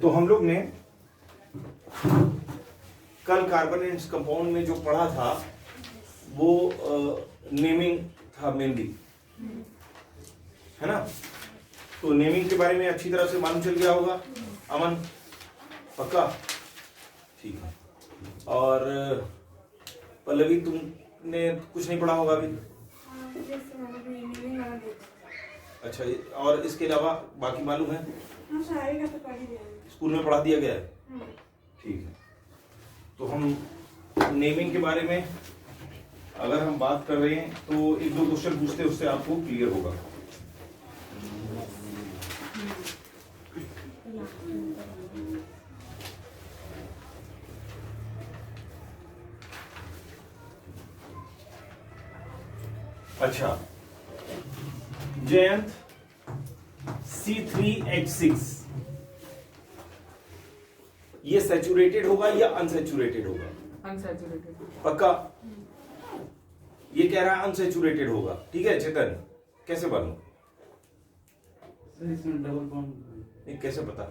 तो हम लोग ने कल कार्बोनेट्स कंपाउंड में जो पढ़ा था वो नेमिंग था मेनली, है ना। तो नेमिंग के बारे में अच्छी तरह से मालूम चल गया होगा अमन, पक्का? ठीक है। और पल्लवी तुमने कुछ नहीं पढ़ा होगा अभी? अच्छा, और इसके अलावा बाकी मालूम है? स्कूल में पढ़ा दिया गया है, ठीक है। तो हम नेमिंग के बारे में अगर हम बात कर रहे हैं तो एक दो क्वेश्चन पूछते हैं, उससे आपको क्लियर होगा। अच्छा, जयंत C3H6 ये सैचुरेटेड होगा या अनसैचुरेटेड होगा? अनसैचुरेटेड। पक्का? ये कह रहा है अनसैचुरेटेड होगा, ठीक है। चेतन कैसे मालूम? इसमें डबल बॉन्ड नहीं, कैसे पता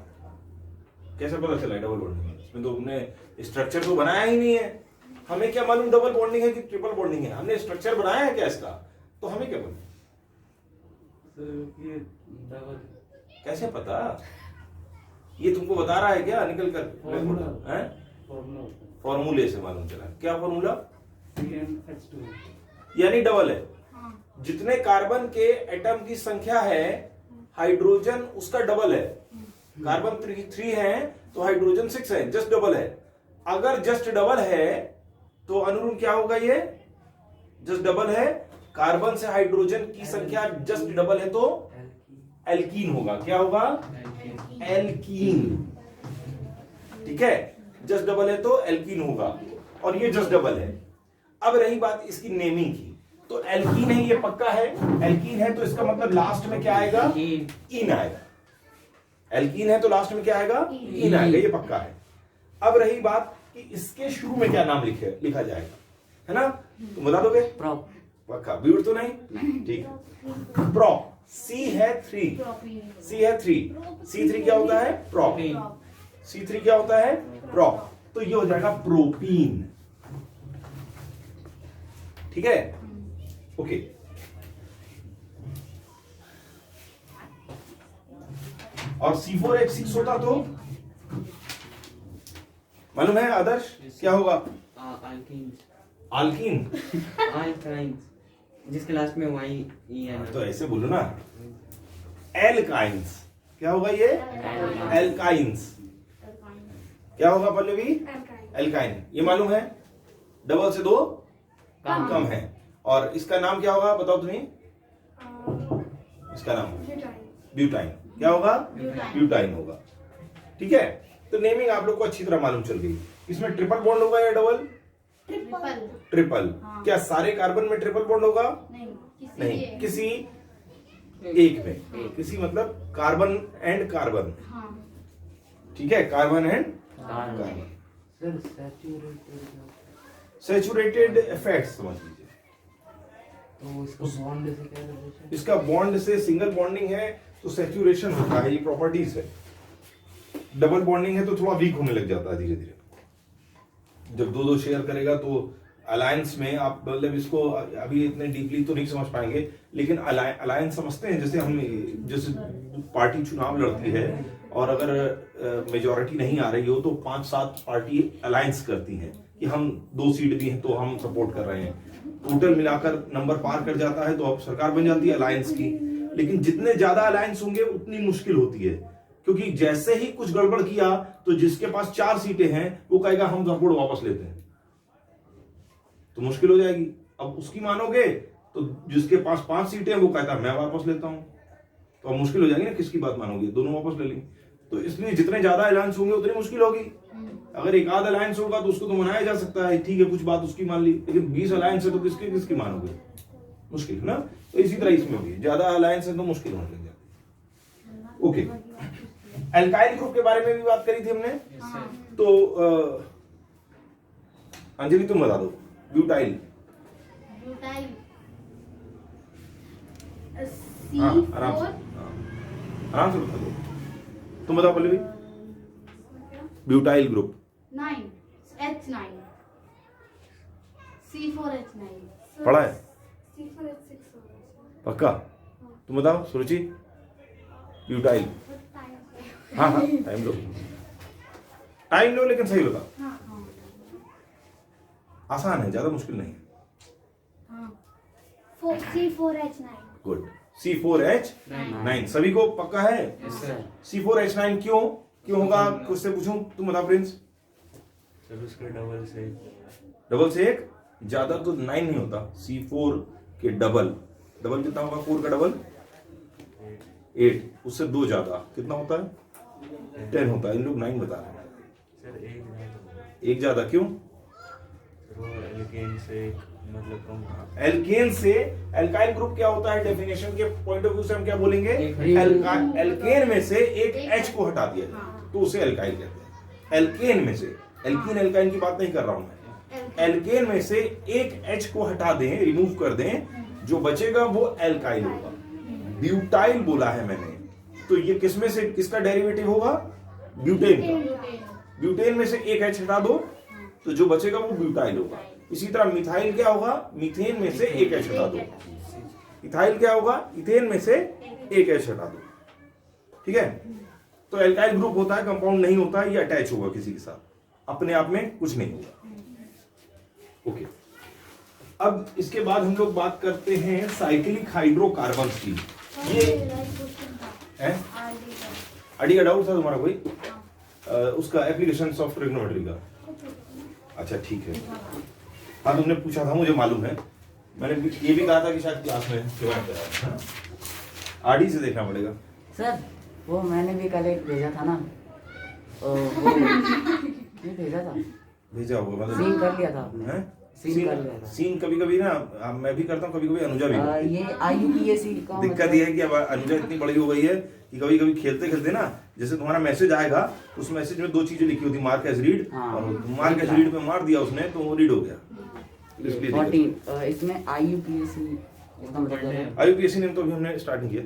चला डबल बॉन्डिंग? इसमें तो हमने स्ट्रक्चर तो बनाया ही नहीं है। हमें क्या मालूम डबल बॉन्डिंग है कि ट्रिपल बॉन्डिंग है? हमने स्ट्रक्चर बनाया है क्या इसका? तो हमें क्या मालूम? ये डबल कैसे पता? ये तुमको बता रहा है क्या निकल कर? फॉर्मूला हैं? फॉर्मूले से मालूम चला। क्या फॉर्मूला? CnH2 यानी डबल है। जितने कार्बन के एटम की संख्या है, हाइड्रोजन उसका डबल है। कार्बन 3 है तो हाइड्रोजन 6 है, जस्ट डबल है। अगर जस्ट डबल है तो अनुरूम क्या होगा? ये जस्ट डबल है, कार्बन से हाइड्रोजन की संख्या जस्ट डबल है तो एल्कीन होगा। क्या होगा? एल्कीन, ठीक है। जस्ट डबल है तो एल्कीन होगा, और ये जस्ट डबल है। अब रही बात इसकी नेमिंग की, तो एल्कीन है, ये पक्का है। एल्कीन है तो इसका मतलब लास्ट में क्या आएगा? इन आएगा। एल्कीन है तो लास्ट में क्या आएगा? इन आएगा, ये पक्का है। अब रही बात कि इसके शुरू में क्या नाम लिखा जाएगा, है ना? तुम बता दोगे? प्रॉप। पक्का? ब्यूट तो नहीं? ठीक है। प्रोप, C है 3, C3 क्या होता है? प्रोप। C3 क्या होता है? प्रोप। तो ये हो जाएगा प्रोपीन, ठीक है। ओके, और C4H6 होता तो मालूम है आदर्श क्या होगा? आल्कीन, जिसके लास्ट में वाई ई है। तो ऐसे बोलो ना, एल्काइंस। क्या होगा ये? एल्काइंस। क्या होगा पल्लवी? एल्काइन। ये मालूम है, डबल से 2 कम है। और इसका नाम क्या होगा बताओ तुम्हें? इसका नाम ब्यूटाइन। क्या होगा? ब्यूटाइन होगा, ठीक है। तो नेमिंग आप लोग को अच्छी तरह मालूम चल गई। इसमें ट्रिपल बॉन्ड होगा या डबल? ट्रिपल। क्या सारे कार्बन में ट्रिपल बॉन्ड होगा? नहीं, किसी एक में। किसी मतलब कार्बन एंड कार्बन, ठीक है। Carbon and carbon. Saturated effects समझ लीजिए। तो इसका बॉन्ड से क्या रिलेशन? इसका बॉन्ड से सिंगल बॉन्डिंग है तो सैचुरेशन होता है, ये प्रॉपर्टीज है। डबल बॉन्डिंग है तो थोड़ा वीक होने लग जाता है धीरे धीरे। जब दो शेयर करेगा तो अलायंस में आप मतलब इसको अभी इतने डीपली तो नहीं समझ पाएंगे, लेकिन अलायंस समझते हैं। जैसे पार्टी चुनाव लड़ती है और अगर मेजॉरिटी नहीं आ रही हो तो 5-7 पार्टी अलायंस करती हैं कि हम 2 सीट भी हैं तो हम सपोर्ट कर रहे हैं। टोटल मिलाकर नंबर पार कर जाता है तो अब सरकार बन जाती है अलायंस की। लेकिन जितने ज्यादा अलायंस होंगे उतनी मुश्किल होती है, क्योंकि जैसे ही कुछ गड़बड़ किया तो जिसके पास 4 सीटें हैं वो कहेगा हम सपोर्ट वापस लेते हैं, तो मुश्किल हो जाएगी। अब उसकी मानोगे तो जिसके पास 5 सीटें हैं वो कहता है मैं वापस लेता हूं, तो अब मुश्किल हो जाएगी ना, किसकी बात मानोगे? दोनों वापस ले लेंगे। तो इसलिए जितने ज्यादा अलायंस होंगे उतनी मुश्किल होगी। अगर एक आध अलायंस होगा तो उसको तो मनाया जा सकता है, ठीक है कुछ बात उसकी मान ली, लेकिन 20 अलायंस है तो किसकी मानोगे? मुश्किल है ना। तो इसी तरह इसमें भी ज्यादा अलायंस है तो मुश्किल होने लग जाती है। ओके, एल्काइल ग्रुप के बारे में भी बात करी थी हमने। तो अंजलि तुम बता दो, ब्यूटाइल। आराम से बता दो। तुम बताओ Pallavi. Butyl group 9 H9 C4H9 पढ़ा है C4H6 पक्का? तुम बताओ सुरुचि। ब्यूटाइल। हाँ हाँ टाइम लो, टाइम लो, लेकिन सही बताओ। हाँ आसान है, ज्यादा मुश्किल नहीं है। हाँ C4H9 गुड। C4H9 सभी को पक्का है? Yes, sir. C4H9 क्यों होगा? कुछ से पूछूं, तुम बताओ प्रिंस। सर उसके डबल से डबल से एक ज्यादा तो 9 नहीं होता, C4 के डबल कितना होगा? 4 का डबल 8, उससे 2 ज्यादा कितना होता है? 10 होता है। इन लोग 9 बता रहे हैं। सर एक ज्यादा क्यों? वो एल्केन से मतलब कम। एल्केन से एल्काइल ग्रुप क्या होता है? डेफिनेशन के पॉइंट ऑफ व्यू से हम क्या बोलेंगे? एक एल्केन में से एक H को हटा दिया जाए तो उसे एल्काइल कहते हैं। एल्केन में से, एल्कीन एल्काइन की बात नहीं कर रहा हूं मैं, एल्केन में से एक H को हटा दें, रिमूव कर दें, जो बचेगा वो एल्काइल होगा। ब्यूटाइल बोला है मैंने, तो ये किसमें से किसका डेरिवेटिव होगा? ब्यूटेन का। ब्यूटेन में से एक H हटा दो तो जो बचेगा वो ब्यूटाइल होगा। इसी तरह मिथाइल क्या होगा? मीथेन में से एक H हटा दो। इथाइल क्या होगा? इथेन में से एक H हटा दो। ठीक है, तो एल्काइल ग्रुप होता है, कंपाउंड नहीं होता, ये अटैच होगा किसी के साथ, अपने आप में कुछ नहीं होगा। ओके, अब इसके बाद हम लोग बात करते हैं साइक्लिक हाइड्रोकार्बन्स की। ये है अडी का डाउट था तुम्हारा कोई? उसका एप्लीकेशन ऑफ ट्रिग्नोमेट्री का। अच्छा ठीक है, हाँ तुमने पूछा था, मुझे मालूम है। मैंने ये भी कहा था कि शायद क्लास में आरडी से देखना पड़ेगा। सर वो मैंने भी कल एक भेजा था ना, वो ये भेजा था, भेजा होगा मतलब सीन कर लिया था। हैं? सीन कर लिया था। सीन कभी कभी ना मैं भी करता हूँ, कभी कभी अनुजा भी करती है। ये IUPAC का दिक्कत ये है कि अब अनुजा इतनी बड़ी हो गई है कि कभी कभी खेलते खेलते ना, जैसे तुम्हारा मैसेज आएगा उस मैसेज में 2 चीजें लिखी होती, मार्क एज रीड, हाँ। और मार्क एज रीड पे मार दिया उसने तो वो रीड हो गया, इसलिए 14 इसमें IUPAC इसका मतलब है। आईयूपीएससी नेम तो अभी हमने स्टार्ट नहीं किया।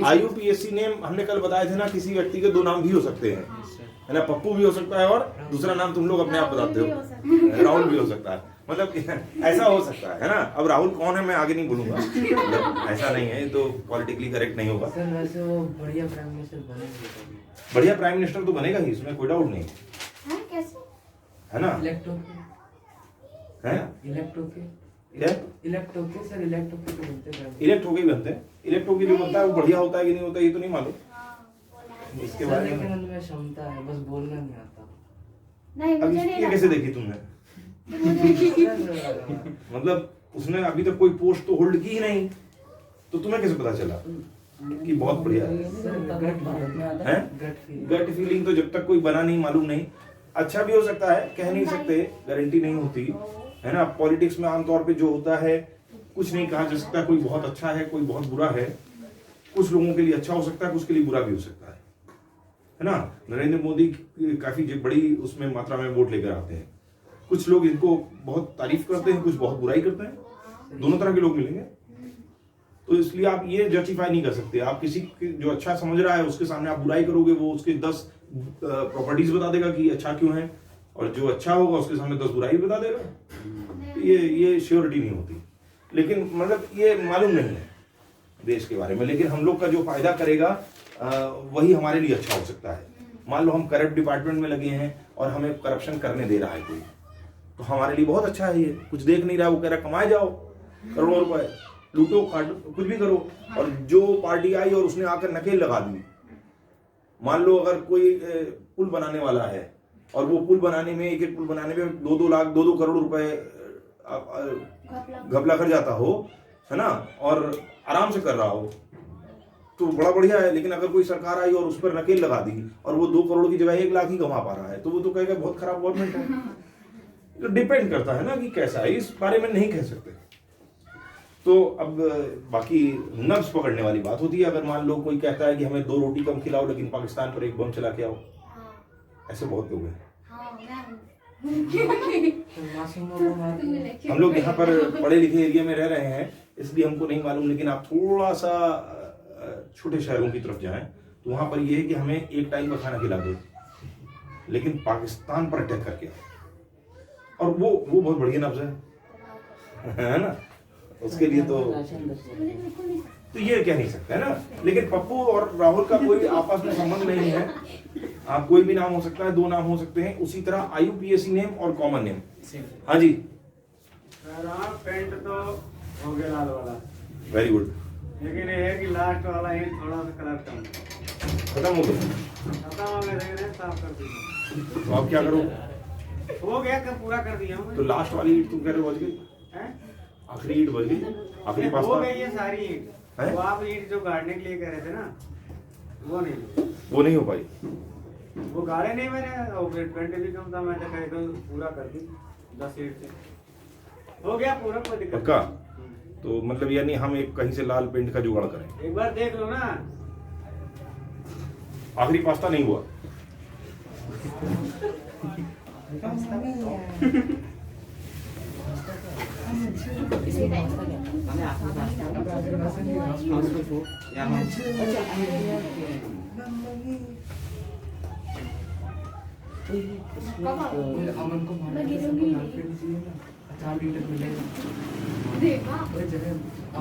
आईयूपीएससी नेम हमने कल बताए थे ना, किसी व्यक्ति के 2 नाम भी हो सकते हैं, है ना? पप्पू भी हो सकता है और दूसरा नाम तुम लोग अपने आप बताते हो, राहुल भी हो सकता है, मतलब ऐसा हो सकता है ना? अब राहुल कौन है मैं आगे नहीं बोलूंगा, मतलब ऐसा नहीं है, तो पॉलिटिकली करेक्ट नहीं होगा। सर वैसे वो बढ़िया प्राइम मिनिस्टर बनेंगे, बढ़िया प्राइम मिनिस्टर तो बनेगा ही, इसमें कोई डाउट नहीं कैसे? है ना? इलेक्टो है क्या? सर इलेक्टो के तो बनते हैं। इलेक्ट होके ही बनते हैं, इलेक्ट होके जो बनता है वो बढ़िया होता है कि नहीं होता ये तो नहीं मालूम, इसके सर बारे लेकिन में उनमें क्षमता है, बस बोलना नहीं आता। नहीं अब मुझे नहीं ये कैसे लगता। देखी तुमने? सर, मतलब उसने अभी तक कोई पोस्ट तो होल्ड की ही नहीं, तो तुम्हें कैसे पता चला कि बहुत बढ़िया है? सर गट भारत में आता हैं? है, गट फील। गट फीलिंग तो जब तक कोई बना नहीं, मालूम नहीं, अच्छा भी हो सकता है, कह नहीं सकते, गारंटी नहीं होती है ना? पॉलिटिक्स में आमतौर पे जो होता है कुछ नहीं कहा जा सकता, कोई बहुत अच्छा है कोई बहुत बुरा है, कुछ लोगों के लिए अच्छा हो सकता है, कुछ के लिए बुरा भी हो सकता है ना? नरेंद्र मोदी काफी बड़ी उसमें मात्रा में वोट लेकर आते हैं, कुछ लोग इनको बहुत तारीफ करते हैं, कुछ बहुत बुराई करते हैं, दोनों तरह के लोग मिलेंगे, तो इसलिए आप ये जस्टिफाई नहीं कर सकते। आप किसी जो अच्छा समझ रहा है उसके सामने आप बुराई करोगे, वो उसके 10 प्रॉपर्टीज बता देगा कि अच्छा क्यों है, और जो अच्छा होगा उसके सामने 10 बुराई बता देगा। ये श्योरिटी नहीं होती, लेकिन मतलब ये मालूम नहीं है देश के बारे में, लेकिन हम लोग का जो फायदा करेगा वही हमारे लिए अच्छा हो सकता है। मान लो हम करप्ट डिपार्टमेंट में लगे हैं और हमें करप्शन करने दे रहा है कोई, तो हमारे लिए बहुत अच्छा है, ये कुछ देख नहीं रहा, वो कह रहा कमाए जाओ करोड़ों रुपए, लूटो काटो कुछ भी करो, और जो पार्टी आई और उसने आकर नकेल लगा दी, मान लो अगर कोई पुल बनाने वाला है और वो पुल बनाने में, एक पुल बनाने में 2-2 लाख 2-2 करोड़ रुपए घपला कर जाता हो, है ना, और आराम से कर रहा हो, तो बड़ा बढ़िया है। लेकिन अगर कोई सरकार आई और उस पर नकेल लगा दी और वो 2 करोड़ की जगह 1 लाख ही कमा पा रहा है, तो वो तो कहेगा बहुत खराब गवर्नमेंट है। तो डिपेंड करता है ना कि कैसा है, इस बारे में नहीं कह सकते। तो अब बाकी नब्ज पकड़ने वाली बात होती है, अगर मान लो कोई कहता है कि हमें 2 रोटी कम खिलाओ लेकिन पाकिस्तान पर 1 बम चला के आओ, ऐसे बहुत लोग हैं। हम लोग यहाँ पर पढ़े लिखे एरिया में रह रहे हैं इसलिए हमको नहीं मालूम, लेकिन आप थोड़ा सा छोटे शहरों की तरफ जाएं तो वहां पर यह है कि हमें 1 टाइम का खाना खिला दो, लेकिन पाकिस्तान पर अटैक करके आया। और वो बहुत बढ़िया नब्ज है ना, उसके लिए तो ये कह नहीं सकते है ना। लेकिन पप्पू और राहुल का कोई आपस में संबंध नहीं है। आप कोई भी नाम हो सकता है, दो नाम हो सकते हैं। उसी तरह IUPAC नेम और कॉमन नेम। हाँ जी, पेंट तो हो गया लाल वाला, वेरी गुड। लेकिन ये है कि लास्ट वाला ही थोड़ा सा कलर कम खत्म हो गया, खत्म हो गया, देख रहे हैं, साफ कर दिया। तो आप क्या करो? हो गया, कब पूरा कर दिया हूँ। तो लास्ट वाली ईट तुम कह रहे हो बच गई, हैं? आखिरी ईट बच गई, आखिरी हो पास्ता गई ये सारी ईंट। है? वो आप ईंट जो गाड़ने के लिए कह रहे थे ना, वो नहीं, वो नहीं हो पाई। वो गाड़े नहीं मैंने, और पेंट भी कम था, मैंने कहे तो पूरा कर दी 10 ईंट से हो गया पूरा, कोई दिक्कत पक्का? नहीं। तो मतलब यानी हम एक कहीं से लाल पेंट का जुगाड़ करें। एक बार देख लो ना। आखिरी पास्ता नहीं हुआ। अमन को मैं गिरूंगी। 4 लीटर मिलेगा। देखा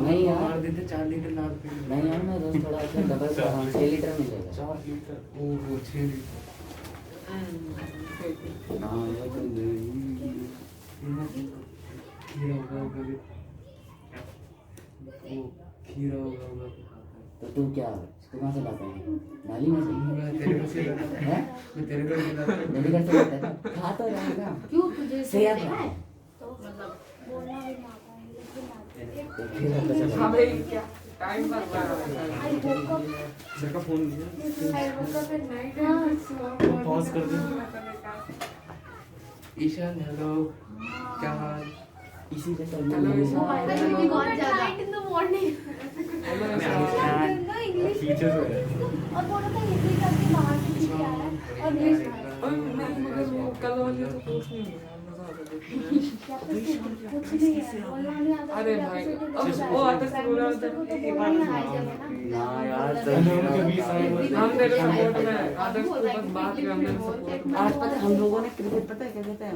नहीं यार, मार देते 4 लीटर लाल पेड़। नहीं यार, मैं रोज थोड़ा सा डबल कर रहा हूँ, 6 लीटर मिलेगा। 4 लीटर, वो 6 लीटर। हाँ वो तो खीरा होगा वो खीरा होगा। तो तू कहाँ से लाता है? नाली में से? मैं तेरे घर से लाता है? मैं तेरे घर से लाता मेरे घर से लाता है? खा तो रहेगा। क्यों तुझे सेहत देखा है। है? तो मतलब बोलना भी ना आता है, लेकिन आता है। तो फिर हम कैसे हाँ बनाएंगे? भाई क्या टाइम पास कर रहा है। I woke up, सर का फोन दिया, I woke up at night and pause कर दे। ईशान हेलो, क्या हाल? इसी के साथ Hello, मिलेगा। Isha. I will be gone at night in the morning. Hello English पीछे से और बोला था हिंदी करके बाहर से सीख के आया है और इंग्लिश नहीं मगर वो कल वाली तो कुछ नहीं है, मजा आता देखने में। क्या तो कुछ नहीं है, बोलना नहीं आता। अरे भाई, अब वो आता है, बोला था, एक बार ना यार, हम तेरे सपोर्ट में आदर्श को बस बात करने में सपोर्ट में। आज पता है हम लोगों ने क्रिकेट, पता है क्या कहते हैं?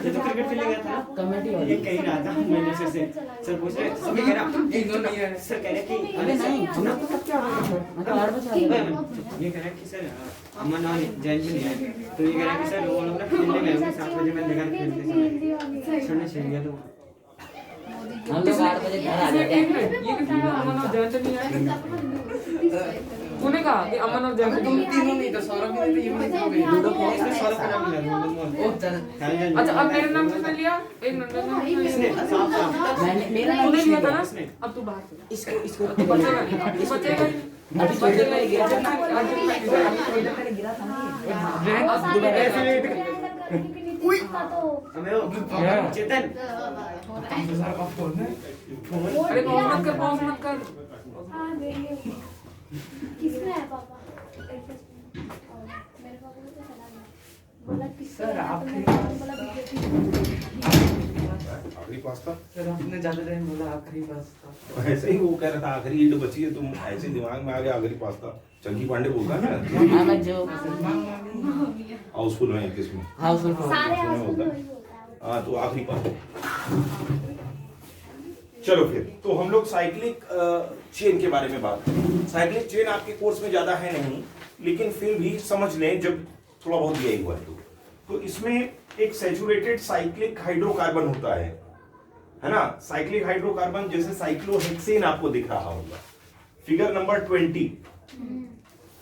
तो क्रिकेट खेलने गया था, कमेटी ये वाली। कहीं रहा था, मैंने सर पूछ रहे, सर कह रहा, तीनों नहीं है। सर कह रहे कि अरे नहीं, हम लोग तो कब क्या हो गया? मैं तो 8 बजे आ गया। ये कह रहा है कि सर अमन और जैन भी नहीं है, तो ये कह रहा है कि सर वो लोग ना खेलने गए होंगे, 7 बजे मैंने देखा खेलते समय सर ने छेड़ दिया। तो हम लोग 8 बजे घर आ एक गए। मिनट, ये किसी का अमन और जयंत नहीं है? तूने कहा कि अमन और जयंत नहीं है? तीनों नहीं तो सौरभ भी नहीं तो ये भी नहीं तो लूडो खेले। इसने सारा का नाम लिया, ओ चल, अच्छा अब मेरे नाम से लिया, एक मिनट मेरे नाम से इसने लिया। साफ साफ मैंने मेरा नाम तूने लिया था ना? इसने। अब तू बाहर चला। इसको तू बचेगा नहीं, तू बचेगा नहीं। अभी थोड़ी देर पहले गिरा था ना, आज अभी थोड़ी देर पहले गिरा था ना ये। अब दोबारा हमें वो चेतन अरे पॉज मत कर, पॉज मत कर। किसमें है पापा? मेरे पापा को तो चला गया, बोला किससे सर, है? आप तो मैंने बोला बीजेपी। आखिरी पास्ता सर आपने ज्यादा टाइम बोला आखिरी पास था। ऐसे ही वो कह रहा था आखिरी ईट बची है, तुम ऐसे दिमाग में आ गया आखिरी पास्ता। चंकी पांडे बोलता है ना हाँ मैं जो हाउसफुल में किसमें हाउसफुल सारे उसमें हाउस होता में है। वही होता है। हाँ तो आखिरी पास्ता। चलो फिर तो हम लोग साइक्लिक चेन के बारे में बात करें। साइक्लिक चेन आपके कोर्स में ज्यादा है नहीं, लेकिन फिर भी समझ लें जब थोड़ा बहुत दिया ही हुआ है तो इसमें एक सैचुरेटेड साइक्लिक हाइड्रोकार्बन होता है ना। साइक्लिक हाइड्रोकार्बन जैसे साइक्लोहेक्सेन आपको दिख रहा होगा फिगर नंबर 20।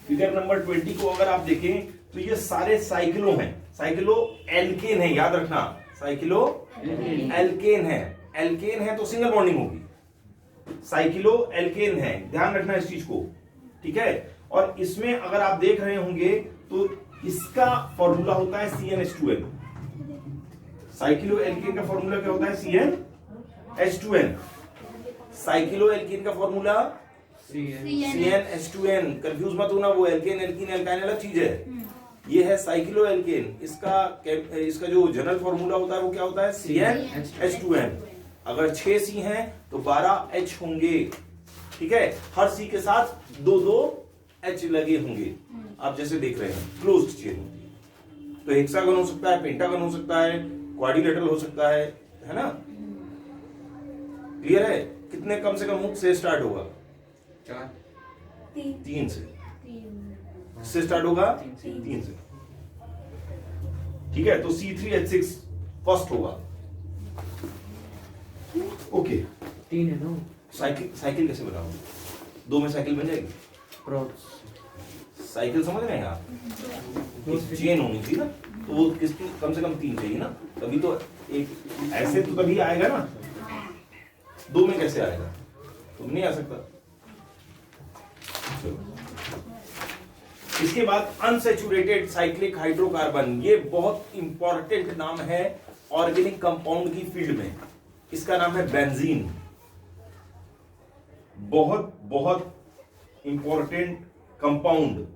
फिगर नंबर 20 को अगर आप देखें तो ये सारे साइक्लो हैं, साइक्लो एल्केन है, याद रखना साइक्लो एल्केन है। एल्केन है तो सिंगल बॉन्डिंग होगी, साइक्लो एल्केन है, ध्यान रखना इस चीज को, ठीक है। और इसमें अगर आप देख रहे होंगे तो इसका फॉर्मूला होता है CnH2n। साइक्लो एल्केन का फॉर्मूला क्या होता है? CnH2n। साइक्लो एल्केन का फॉर्मूला CnH2n। कंफ्यूज मत होना, वो एल्केन एल्कीन एल्काइन अलग चीज है, ये है साइक्लो एल्केन। इसका जो जनरल फॉर्मूला होता है वो क्या होता है? CnH2n। अगर 6 C हैं तो 12 H होंगे, ठीक है। हर C के साथ 2-2 एच लगे होंगे, आप जैसे देख रहे हैं क्लोज्ड चेन होती है। तो हेक्सागन हो सकता है, पेंटागन हो सकता है, क्वाड्रिलेटरल हो सकता है ना? क्लियर है? कितने कम से कम हुक से स्टार्ट होगा? 3 से। से स्टार्ट होगा 3 से। ठीक है, तो C3H6 फर्स्ट होगा। ओके, 3 है ना? साइकिल कैसे बनाओगे? 2 में साइकिल बन जाएगी? साइकिल समझ रहे हैं आप? चेन होनी चाहिए ना, तो वो किसकी कम से कम 3 चाहिए ना, तभी तो एक ऐसे तो तभी आएगा ना। 2 में कैसे आएगा? तो नहीं आ सकता। चलो, इसके बाद अनसैचुरेटेड साइक्लिक हाइड्रोकार्बन, ये बहुत इंपॉर्टेंट नाम है ऑर्गेनिक कंपाउंड की फील्ड में। इसका नाम है बेंजीन। बहुत बहुत इंपॉर्टेंट कंपाउंड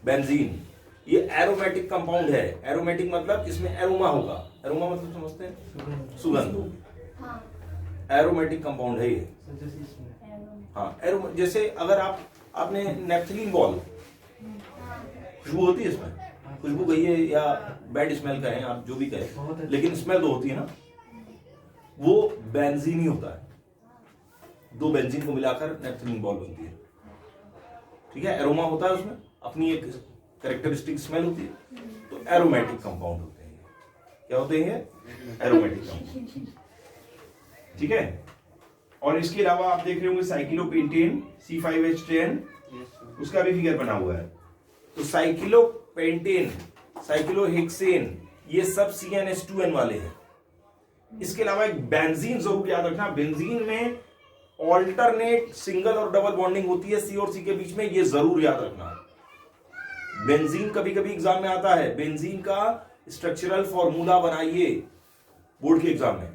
बेंजीन। ये एरोमेटिक कंपाउंड है। एरोमेटिक मतलब इसमें एरोमा होगा। एरोमा मतलब समझते हैं? सुगंध। एरोमेटिक कंपाउंड है ये। हाँ, एरोमा, जैसे अगर आपने नेफ्थलीन बॉल, खुशबू होती है इसमें, खुशबू कहिए या बैड स्मेल कहें आप, जो भी कहें, लेकिन स्मेल तो होती है ना, वो बेंजीन ही होता है। 2 बेंजीन को मिलाकर नेफ्थलीन बॉल बनती है। ठीक है, एरोमा होता है, उसमें अपनी एक कैरेक्टरिस्टिक स्मेल होती है। तो एरोमेटिक कंपाउंड होते हैं। क्या होते हैं? Aromatic compound. ठीक है, और इसके अलावा आप देख रहे होंगे साइक्लोपेंटेन C5H10, उसका भी फिगर बना हुआ है। तो साइक्लोपेंटेन, साइक्लोहेक्सेन, ये सब CnH2n वाले हैं। इसके अलावा एक बेंजीन जरूर याद रखना। बेंजीन में ऑल्टरनेट सिंगल और डबल बॉन्डिंग होती है C और C के बीच में, ये जरूर याद रखना। बेंजीन कभी कभी एग्जाम में आता है। बेंजीन का स्ट्रक्चरल फॉर्मूला बनाइए बोर्ड के एग्जाम में,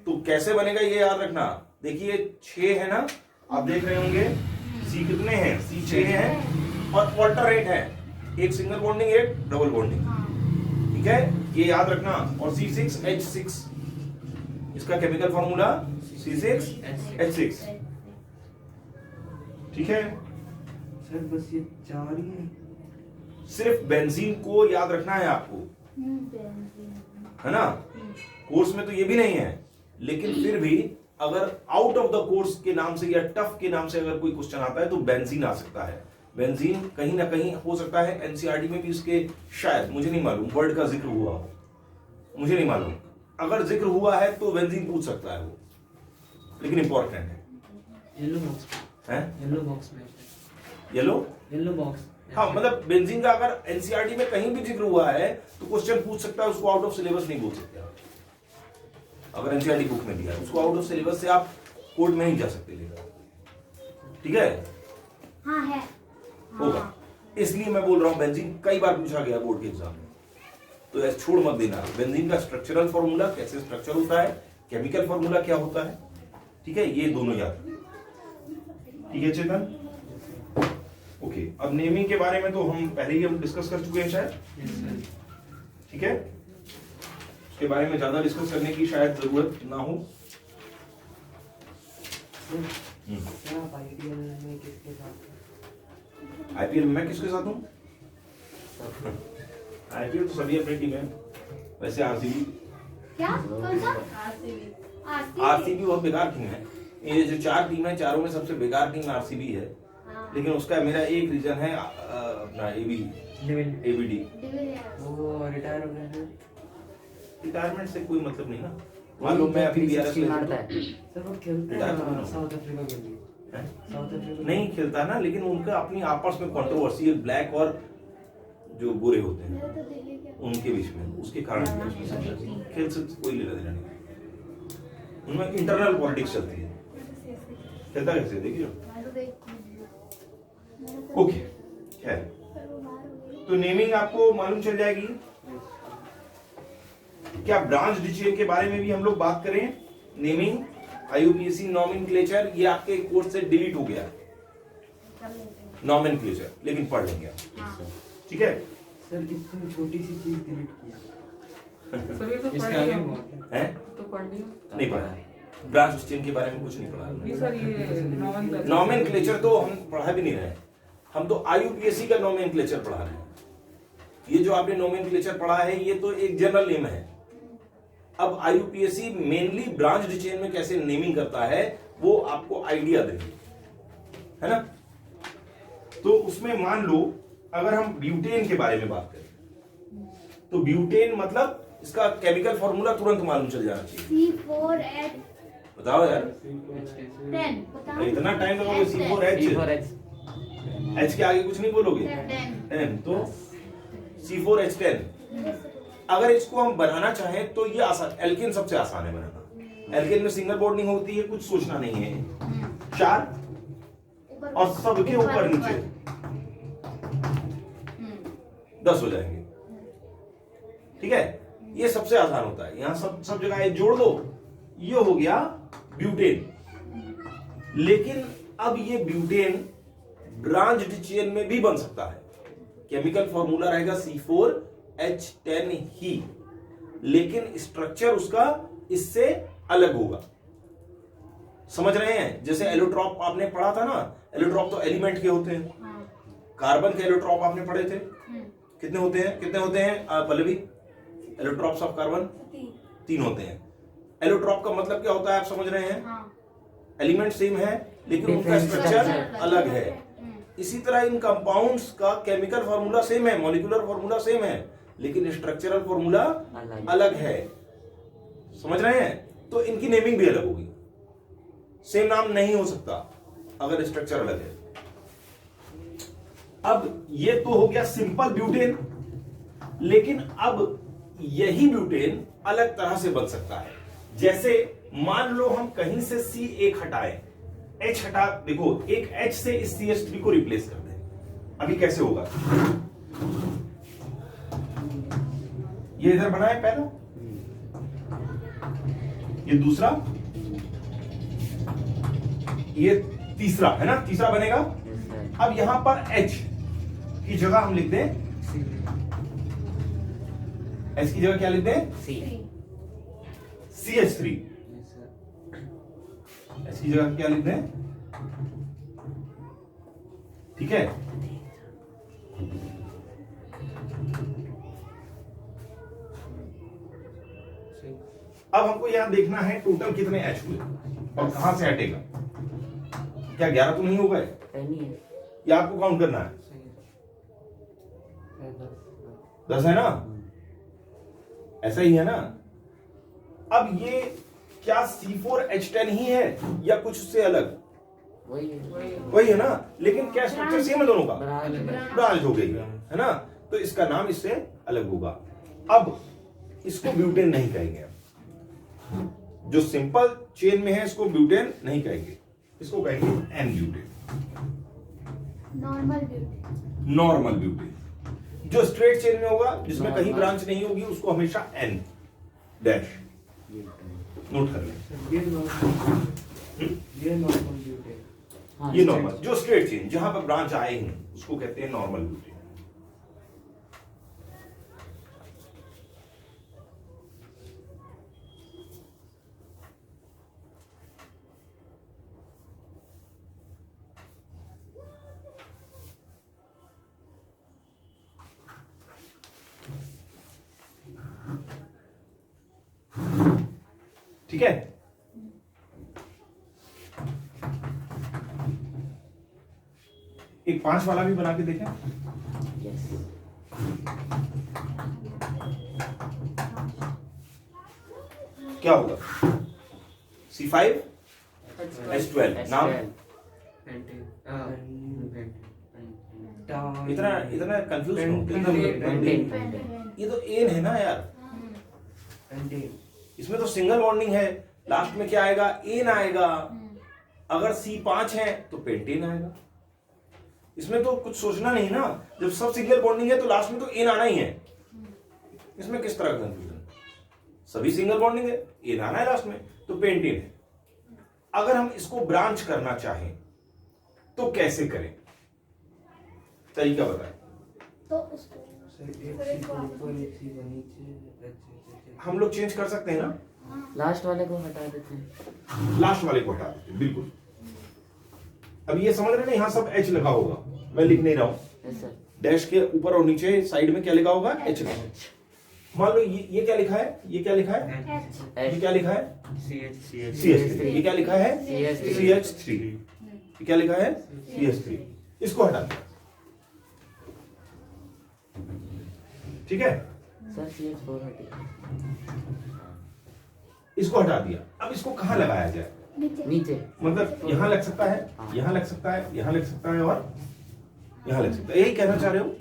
तो कैसे बनेगा ये याद रखना। देखिए 6 है ना, आप देख रहे होंगे C कितने हैं? C 6 है और ऑल्टरनेट है, एक सिंगल बॉन्डिंग एक डबल बॉन्डिंग। ठीक है, ये याद रखना। और C6H6, इसका केमिकल फॉर्मूला C6H6। ठीक है, सर बस ये 4 ही है। सिर्फ बेंजीन को याद रखना है आपको, है ना? कोर्स में तो ये भी नहीं है, लेकिन फिर भी अगर आउट ऑफ द कोर्स के नाम से या टफ के नाम से अगर कोई क्वेश्चन आता है तो बेंजीन आ सकता है। बेंजीन कहीं ना कहीं हो सकता है एनसीईआरटी में भी इसके, शायद, मुझे नहीं मालूम, वर्ड का जिक्र हुआ हो, मुझे नहीं मालूम। अगर जिक्र हुआ है तो बेंजीन पूछ सकता है वो, लेकिन इंपॉर्टेंट है। येलो बॉक्स हैं? येलो बॉक्स में येलो बॉक्स। हाँ, मतलब बेंजीन का अगर एनसीईआरटी में कहीं भी जिक्र हुआ है तो क्वेश्चन पूछ सकता है, उसको आउट ऑफ सिलेबस नहीं बोल सकते आप। अगर एनसीईआरटी बुक में दिया है उसको आउट ऑफ सिलेबस से आप कोर्ट में नहीं जा सकते लेकर। ठीक है? हाँ है, होगा, इसलिए मैं बोल रहा हूं बेंजीन कई बार पूछा गया बोर्ड के एग्जाम में, तो ऐसे छोड़ मत देना। बेंजीन का स्ट्रक्चरल फॉर्मूला, कैसे स्ट्रक्चर होता है, केमिकल फॉर्मूला क्या होता है। ठीक है, ये दोनों याद। ठीक है चेतन? ओके, अब नेमिंग के बारे में तो हम पहले ही हम डिस्कस कर चुके हैं शायद। ठीक है, उसके बारे में ज्यादा डिस्कस करने की शायद जरूरत ना हो। आईपीएल में मैं किसके साथ हूँ? आईपीएल तो सभी अपनी टीम है। वैसे आरसीबी, क्या कौन सा? आरसीबी बहुत बेकार टीम है। ये जो 4 टीम है, चारों में सबसे बेकार टीम आरसीबी है। लेकिन उसका मेरा एक रीजन है अपना एबीडी। वो रिटायर हो गए हैं। रिटायरमेंट से कोई मतलब नहीं ना। मान लो मैं अभी बीआरएस में मारता है सर, वो खेलता है साउथ अफ्रीका के लिए। साउथ अफ्रीका नहीं खेलता ना, लेकिन उनका अपनी आपस में कंट्रोवर्सी है, ब्लैक और जो गोरे होते हैं उनके बीच में, उसके कारण खेल से कोई लेना देना नहीं। उनमें इंटरनल पॉलिटिक्स चलती है। खेलता कैसे देखिए। ओके, खैर, तो नेमिंग आपको मालूम चल जाएगी। क्या ब्रांच चेन के बारे में भी हम लोग बात करें? नेमिंग, आईयूपीएसी नॉमेनक्लेचर, ये आपके कोर्स से डिलीट हो गया नॉमेनक्लेचर, लेकिन पढ़ लेंगे आप। ठीक है सर, इतनी छोटी सी चीज डिलीट किया। सर ये तो पढ़ इसका लिया, है? तो पढ़ लिया। नहीं पढ़ा, ब्रांच चेन के बारे में कुछ नहीं पढ़ा। नहीं सर, ये नॉमेनक्लेचर तो हम पढ़ा भी नहीं रहे। हम तो IUPAC का नोमेनक्लेचर पढ़ा रहे हैं। ये जो आपने नोमेनक्लेचर पढ़ा है ये तो एक जनरल नेम है। अब IUPAC मेनली ब्रांच्ड चेन में कैसे नेमिंग करता है वो आपको आइडिया देंगे, है ना। तो उसमें मान लो अगर हम ब्यूटेन के बारे में बात करें तो ब्यूटेन मतलब इसका केमिकल फॉर्मूला तुरंत मालूम चल जाना चाहिए। C4H बताओ यार, 10 बताओ। इतना टाइम लगाओगे? C4H, H के आगे कुछ नहीं बोलोगे? 10, तो C4H10। अगर इसको हम बनाना चाहें तो ये आसान, एल्केन सबसे आसान है बनाना। एल्केन में सिंगल बॉन्डिंग होती है, कुछ सोचना नहीं है, 4 और सबके ऊपर नीचे 10 हो जाएंगे, ठीक है। ये सबसे आसान होता है, यहां सब जगह ये जोड़ दो, ये हो गया ब्यूटेन। लेकिन अब ये ब्यूटेन ब्रांच्ड चेन में भी बन सकता है। केमिकल फॉर्मूला रहेगा C4H10 ही, लेकिन स्ट्रक्चर उसका इससे अलग होगा। समझ रहे हैं? जैसे एलोट्रॉप आपने पढ़ा था ना, एलोट्रॉप तो एलिमेंट के होते हैं। कार्बन के एलोट्रॉप आपने पढ़े थे, कितने होते हैं पल्लवी? एलोट्रॉप्स ऑफ कार्बन 3 होते हैं। एलोट्रॉप का मतलब क्या होता है आप समझ रहे हैं? एलिमेंट सेम है लेकिन उनका स्ट्रक्चर अलग है। इसी तरह इन कंपाउंड्स का केमिकल फॉर्मूला सेम है, मॉलिक्यूलर फॉर्मूला सेम है, लेकिन स्ट्रक्चरल फॉर्मूला अलग है। समझ रहे हैं? तो इनकी नेमिंग भी अलग होगी, सेम नाम नहीं हो सकता अगर स्ट्रक्चर अलग है। अब ये तो हो गया सिंपल ब्यूटेन, लेकिन अब यही ब्यूटेन अलग तरह से बन सकता है। जैसे मान लो हम कहीं से C1 हटाएं, H हटा, देखो एक H से इस CH3 को रिप्लेस कर दें। अभी कैसे होगा? ये इधर बना है पहला, ये दूसरा, ये तीसरा, है ना, तीसरा बनेगा। अब यहां पर H की जगह हम लिख दें, H की जगह क्या लिख दें? CH3। H की जगह क्या लिख दें? ठीक है। अब हमको यहां देखना है टोटल कितने H हुए और कहां से हटेगा। क्या 11 तो नहीं हो गए? या आपको काउंट करना है? 10 है ना, ऐसा ही है ना। अब ये क्या C4H10 ही है या कुछ उससे अलग? वही है ना, लेकिन क्या स्ट्रक्चर सेम है दोनों का? ब्रांच हो गई है ना, तो इसका नाम इससे अलग होगा। अब इसको ब्यूटेन नहीं कहेंगे, जो सिंपल चेन में है इसको ब्यूटेन नहीं कहेंगे, इसको कहेंगे N ब्यूटेन, नॉर्मल ब्यूटेन। जो स्ट्रेट चेन में होगा जिसमें कहीं ब्रांच नहीं होगी उसको हमेशा N डैश नोट कर लें। ये नॉर्मल, जो स्ट्रेट चेन जहां पर ब्रांच आए हैं उसको कहते हैं नॉर्मल ब्यूटेन। ठीक है। एक 5 वाला भी बना के देखें। क्या होगा? C5H12 नाम। इतना कंफ्यूज ये तो एन है ना यार, इसमें तो सिंगल बॉन्डिंग है, लास्ट में क्या आएगा? एन आएगा। अगर C5 है तो पेंटेन आएगा। इसमें तो कुछ सोचना नहीं ना, जब सब सिंगल बॉन्डिंग है तो लास्ट में तो एन आना ही है। इसमें किस तरह का कंफ्यूजन? सभी सिंगल बॉन्डिंग है, एन आना है लास्ट में, तो पेंटेन है। अगर हम इसको ब्रांच करना चाहें तो कैसे करें? तरीका बताएं। तो उसको हम लोग चेंज कर सकते हैं ना, लास्ट वाले को हटा देते हैं। लास्ट वाले को हटा देते हैं, बिल्कुल। अब ये समझ रहे हैं ना, यहाँ सब H लगा होगा, मैं लिख नहीं रहा हूँ, यस सर। डैश के ऊपर और नीचे साइड में क्या लिखा होगा, H लगा होगा। मान लो ये क्या लिखा है, ये क्या लिखा है, ये क्या लिखा है, CH3, ये क्या लिखा है, CH3, ये क्या लिखा है, CH3, इसको हटा दो, ठीक है, सर CH4 हटे। इसको हटा दिया। अब इसको कहाँ लगाया जाए, नीचे। मतलब यहाँ लग सकता है, यहाँ लग सकता है, यहाँ लग सकता है और यहाँ लग सकता है, यही कहना चाह रहे हो।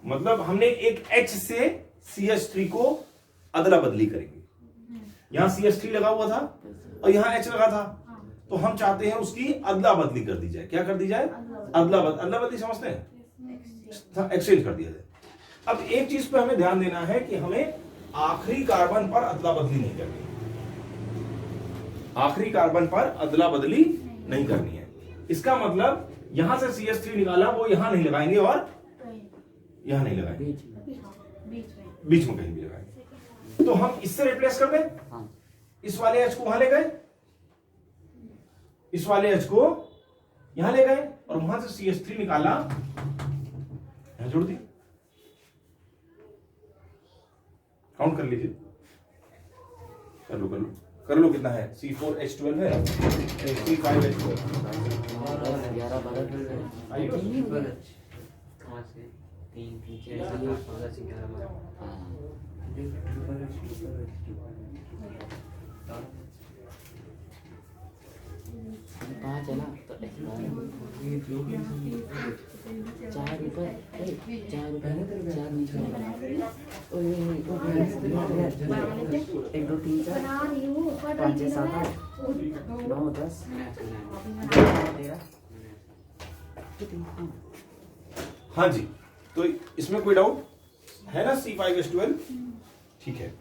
मतलब हमने एक H से CH3 को अदला बदली करेंगे, यहाँ CH3 लगा हुआ था और यहाँ H लगा था, तो हम चाहते हैं उसकी अदला बदली कर दी जाए। क्या कर दी जाए, अदला बदली समझते हैं, एक्सचेंज कर दिया जाए। अब एक चीज पे हमें ध्यान देना है कि हमें आखिरी कार्बन पर अदला बदली नहीं करनी, आखिरी कार्बन पर अदला बदली नहीं करनी है। इसका मतलब यहां से CH3 निकाला, वो यहां नहीं लगाएंगे और यहां नहीं लगाएंगे, बीच में कहीं भी लगाएंगे। तो हम इससे रिप्लेस कर दें, हाँ। इस वाले H को वहां ले गए, इस वाले H को यहां ले गए और वहां से CH3 निकाला, यहां जोड़ दिया। काउंट कर लीजिए, कर लो कितना है, C4H12 है, C5H12, 11 12 5 है ना, तो 4 ऊपर, 4 ऊपर, 4 नीचे। 1 2 3 4 5 6 7 8 9 10 11 हाँ जी। तो इसमें कोई डाउट है ना, C5H12, ठीक है।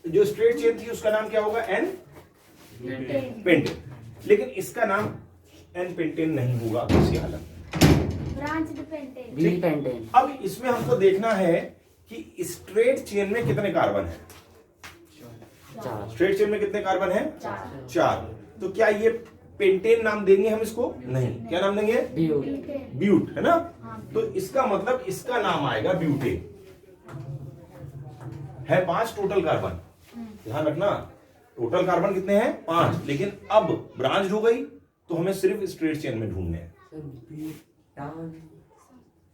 जो स्ट्रेट चेन थी उसका नाम क्या होगा, N पेंटेन, लेकिन इसका नाम N पेंटेन नहीं होगा किसी हालत में, ब्रांच डिपेंडेंट। B pentane. अब इसमें हमको देखना है कि स्ट्रेट चेन में कितने कार्बन है, 4 स्ट्रेट चेन में कितने कार्बन है, 4। तो क्या ये पेंटेन नाम देंगे हम इसको, नहीं, क्या नाम देंगे, ब्यूट, है ना। तो इसका मतलब इसका नाम आएगा ब्यूटेन। है 5 टोटल कार्बन, ध्यान रखना, टोटल कार्बन कितने हैं, 5, लेकिन अब ब्रांच हो गई तो हमें सिर्फ स्ट्रेट चेन में ढूंढने हैं।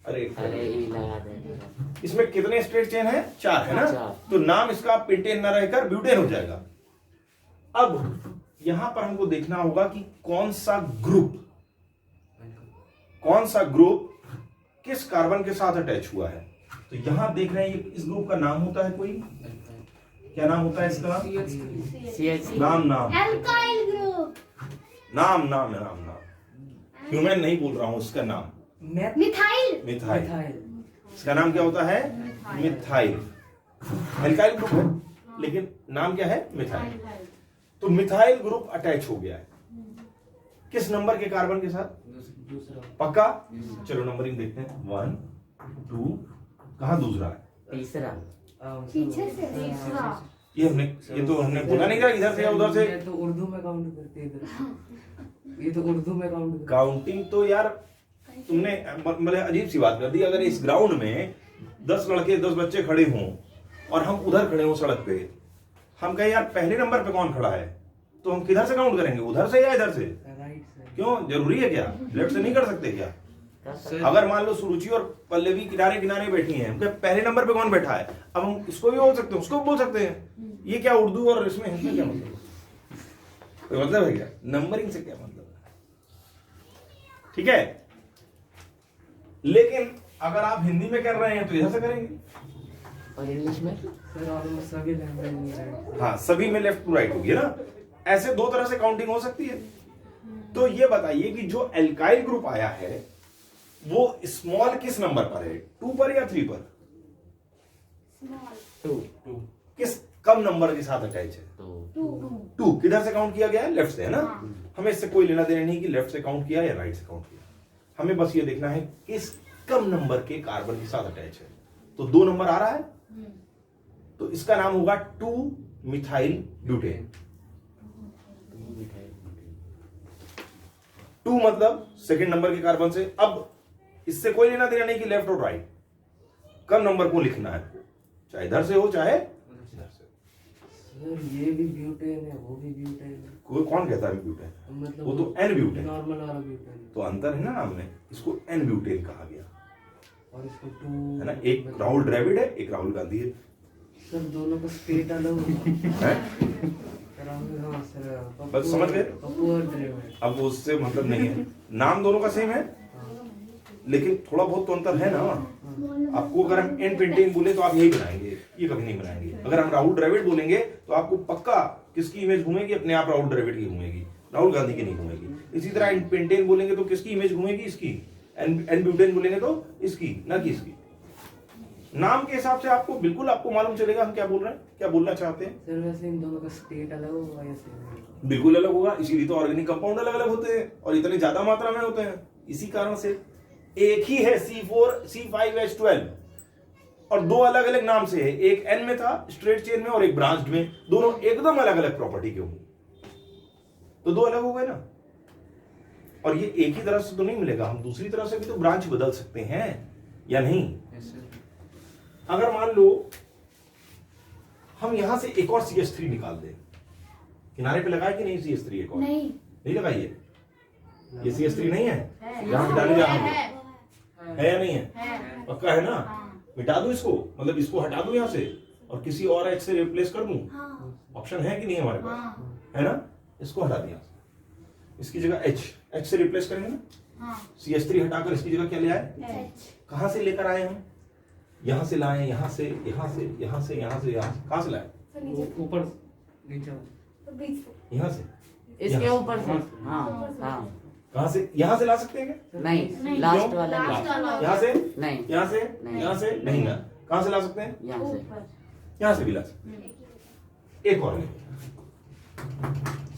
अरे ये लगा दे। इसमें कितने स्ट्रेट चेन है, 4 है ना, 4। तो नाम इसका पेंटेन ना रहकर ब्यूटेन हो जाएगा। अब यहां पर हमको देखना होगा कि कौन सा ग्रुप किस कार्बन के साथ अटैच हुआ है। तो यहां देख रहे हैं इस ग्रुप का नाम होता है कोई, क्या नाम होता है इसका, CH नाम एल्काइल ग्रुप। नाम ह्यूमन नहीं बोल रहा हूं, इसका नाम मिथाइल। इसका नाम क्या होता है, मिथाइल। एल्काइल ग्रुप है लेकिन नाम क्या है, मिथाइल। तो मिथाइल ग्रुप अटैच हो गया है किस नंबर के कार्बन के साथ, पक्का। चलो नंबरिंग देखते हैं, 1 2, कहां दूसरा है, तीसरा। पीछे से तीसरा। ये तो हमने बोला नहीं था इधर से या उधर से। ये तो उर्दू में काउंट करते हैं इधर, ये तो उर्दू में काउंट करते काउंटिंग तो यार तुमने मतलब अजीब सी बात कर दी। अगर इस ग्राउंड में 10 लड़के 10 बच्चे खड़े हों और हम उधर खड़े हों सड़क पे, हम कहें यार पहले नंबर पे कौन खड़ा है, तो हम किधर से काउंट करेंगे, उधर से या इधर से। राइट से। क्यों, जरूरी है क्या, लेफ्ट से नहीं कर सकते क्या। अगर मान लो सुरुचि और पल्लवी किनारे किनारे बैठी हैं, पहले नंबर पे कौन बैठा है, अब हम इसको भी बोल सकते हैं उसको भी बोल सकते हैं। ये क्या उर्दू और इसमें हिंदी क्या मतलब, कोई मतलब है क्या, नंबरिंग से क्या मतलब है, ठीक है। लेकिन अगर आप हिंदी में कर रहे हैं तो इधर से करेंगे, और इंग्लिश में सर ऑलमोस्ट सभी लैंग्वेज में राइट। हाँ सभी में लेफ्ट टू राइट होगी ना। ऐसे 2 तरह से काउंटिंग हो सकती है। तो ये बताइए कि जो एल्काइल ग्रुप आया है वो स्मॉल किस नंबर पर है, 2 पर या 3 पर, 2 किस कम नंबर के साथ अटैच है, 2। किधर से काउंट किया गया है, लेफ्ट से, है ना। हमें इससे कोई लेना देना नहीं कि लेफ्ट से काउंट किया या राइट से काउंट किया, हमें बस ये देखना है किस कम नंबर के कार्बन के साथ अटैच है। तो 2 नंबर आ रहा है, तो इसका नाम होगा 2 मिथाइल ब्यूटेन। 2 मतलब सेकंड नंबर के कार्बन से। अब इससे कोई लेना देना नहीं कि लेफ्ट और राइट, कम नंबर को लिखना है, चाहे इधर से हो चाहे इधर से। सर ये भी ब्यूटेन है, वो भी ब्यूटेन है। कोई कौन कहता है ब्यूटेन? मतलब वो तो एन ब्यूटेन। नॉर्मल वाला ब्यूटेन तो अंतर है ना नाम में, इसको एन ब्यूटेन कहा गया और इसको 2 है ना। एक राहुल द्रविड़ है, एक राहुल गांधी है। सर दोनों का स्टेट अलग होगा। हैं? हाँ सर, बस समझ गए? पप्पू और द्रविड़। अब उससे मतलब नहीं है, नाम दोनों का सेम है लेकिन थोड़ा बहुत तो अंतर है ना। आपको अगर हम एन पेंटेन बोले तो आप यही बनाएंगे, ये कभी नहीं बनाएंगे। अगर हम राहुल द्रविड़ बोलेंगे तो आपको पक्का किसकी इमेज घूमेगी? अपने आप राहुल द्रविड़ की घूमेगी, राहुल गांधी की नहीं घूमेगी। इसी तरह एन पेंटेन बोलेंगे तो किसकी इमेज घूमेगी? इसकी। एन ब्यूटेन बोलेंगे तो इसकी, ना कि इसकी। नाम के हिसाब से आपको बिल्कुल आपको मालूम चलेगा हम क्या बोल रहे हैं, क्या बोलना चाहते हैं। सर वैसे इन दोनों का स्टेट अलग होगा या सेम? बिल्कुल अलग होगा, इसीलिए तो ऑर्गेनिक कंपाउंड अलग अलग होते हैं और इतने ज्यादा मात्रा में होते हैं। इसी कारण से एक ही है C4 C5H12 और दो अलग अलग नाम से है। एक N में था स्ट्रेट चेन में और एक ब्रांच्ड में, दोनों एकदम अलग अलग प्रॉपर्टी के होंगे, तो दो अलग हो गए ना। और ये एक ही तरह से तो नहीं मिलेगा, हम दूसरी तरह से भी तो ब्रांच बदल सकते हैं या नहीं। अगर मान लो हम यहां से एक और CH3 निकाल दें, किनारे पे लगाए कि नहीं CH3 एक और? नहीं लगाइए, ये CH3 नहीं है, यहां मिटाने जा रहा हूं, है या नहीं है? पक्का है ना? मिटा दूं इसको, मतलब इसको हटा दूं यहां से और किसी और H से रिप्लेस कर दूं? ऑप्शन है कि नहीं हमारे पास? है ना? इसको हटा दिया, इसकी जगह H से रिप्लेस करेंगे ना। CH3 हटाकर इसकी जगह क्या ले आए? कहां से लेकर आए हम? यहां से लाए, यहां से, यहां से, यहां से, यहां से, यहां से, कहां से लाए? ऊपर नीचे यहां से, इसके ऊपर से। हाँ हाँ। कहां से? यहां से ला सकते हैं क्या? नहीं, लास्ट वाला यहां से, नहीं, यहां से, नहीं। यहां से नहीं ना। कहां से ला सकते हैं? यहाँ से। यहां से भी ला सकते हैं। एक और ले,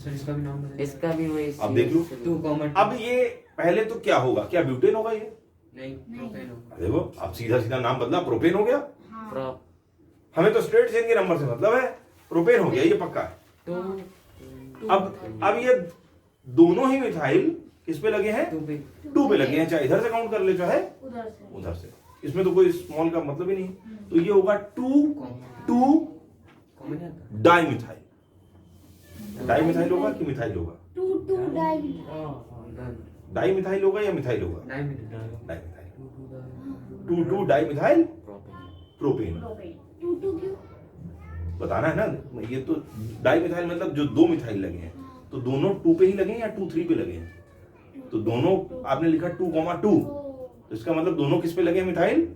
सर इसका भी नाम बताइए। इसका भी वही। अब देख लो। 2 कॉमन। अब ये पहले तो क्या होगा? क्या ब्यूटेन होगा ये? नहीं प्रोपेन होगा। देखो अब सीधा सीधा नाम बदला, प्रोपेन हो गया। प्रॉप हमें तो स्ट्रेट चेन के नंबर से मतलब है, प्रोपेन हो गया, ये पक्का है। तो अब ये दोनों ही मिथाइल किस पे लगे हैं? 2 पे लगे हैं, चाहे इधर से काउंट कर ले चाहे उधर से। इसमें तो कोई स्मॉल का मतलब ही नहीं। तो ये होगा 2 कॉमन है। डाइमिथाइल। डाइमिथाइल होगा कि मिथाइल होगा? डाइमिथाइल होगा या मिथाइल होगा? डाइमिथाइल। 2 dimethyl propane. बताना है ना, ये तो डाइमिथाइल मतलब जो 2 मिथाइल लगे हैं, तो दोनों 2 पे ही लगे हैं या 2 3 पे लगे हैं? तो दोनों आपने लिखा 2,2, तो इसका मतलब दोनों किस पे लगे हैं? मिथाइल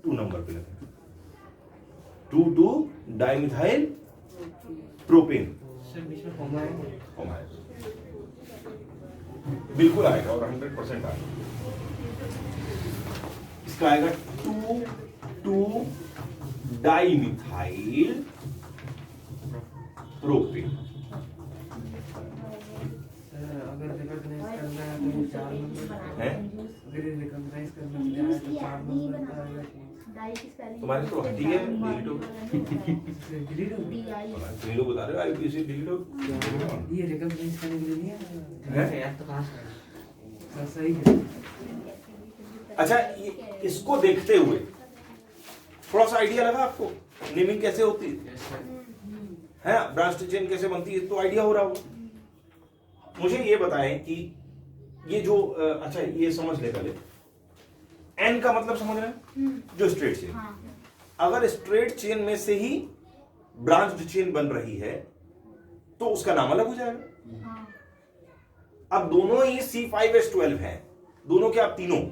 2 नंबर पे लगे। 2 डाइमिथाइल प्रोपेन। सर बीच में कॉमा है। कॉमा है, बिल्कुल आएगा और 100% आएगा। इसका आएगा 2 डाइमिथाइल प्रोपेन। सर अगर रिकॉग्नाइज करना है तो 4 नंबर है? अगर रिकॉग्नाइज करना है तो 4 नंबर का आएगा। तुम्हारे तो हटी है, डिलीट हो डिलीट हो गया। तुम लोग बता रहे हो IPC डिलीट हो। ये रिकॉग्नाइज करने के लिए नहीं है? है यार, तो कहां से आया? सर सही है। अच्छा, इसको देखते हुए थोड़ा सा आइडिया लगा आपको नेमिंग कैसे होती है? ब्रांच चेन कैसे बनती है, तो आइडिया हो रहा होगा। मुझे ये बताएं कि ये जो अच्छा ये समझ ले पहले, एन का मतलब समझ रहे हैं? जो स्ट्रेट चेन। अगर स्ट्रेट चेन में से ही ब्रांच्ड चेन बन रही है तो उसका नाम अलग हो जाएगा। अब दोनों ही C5H12 हैं, दोनों क्या? तीनों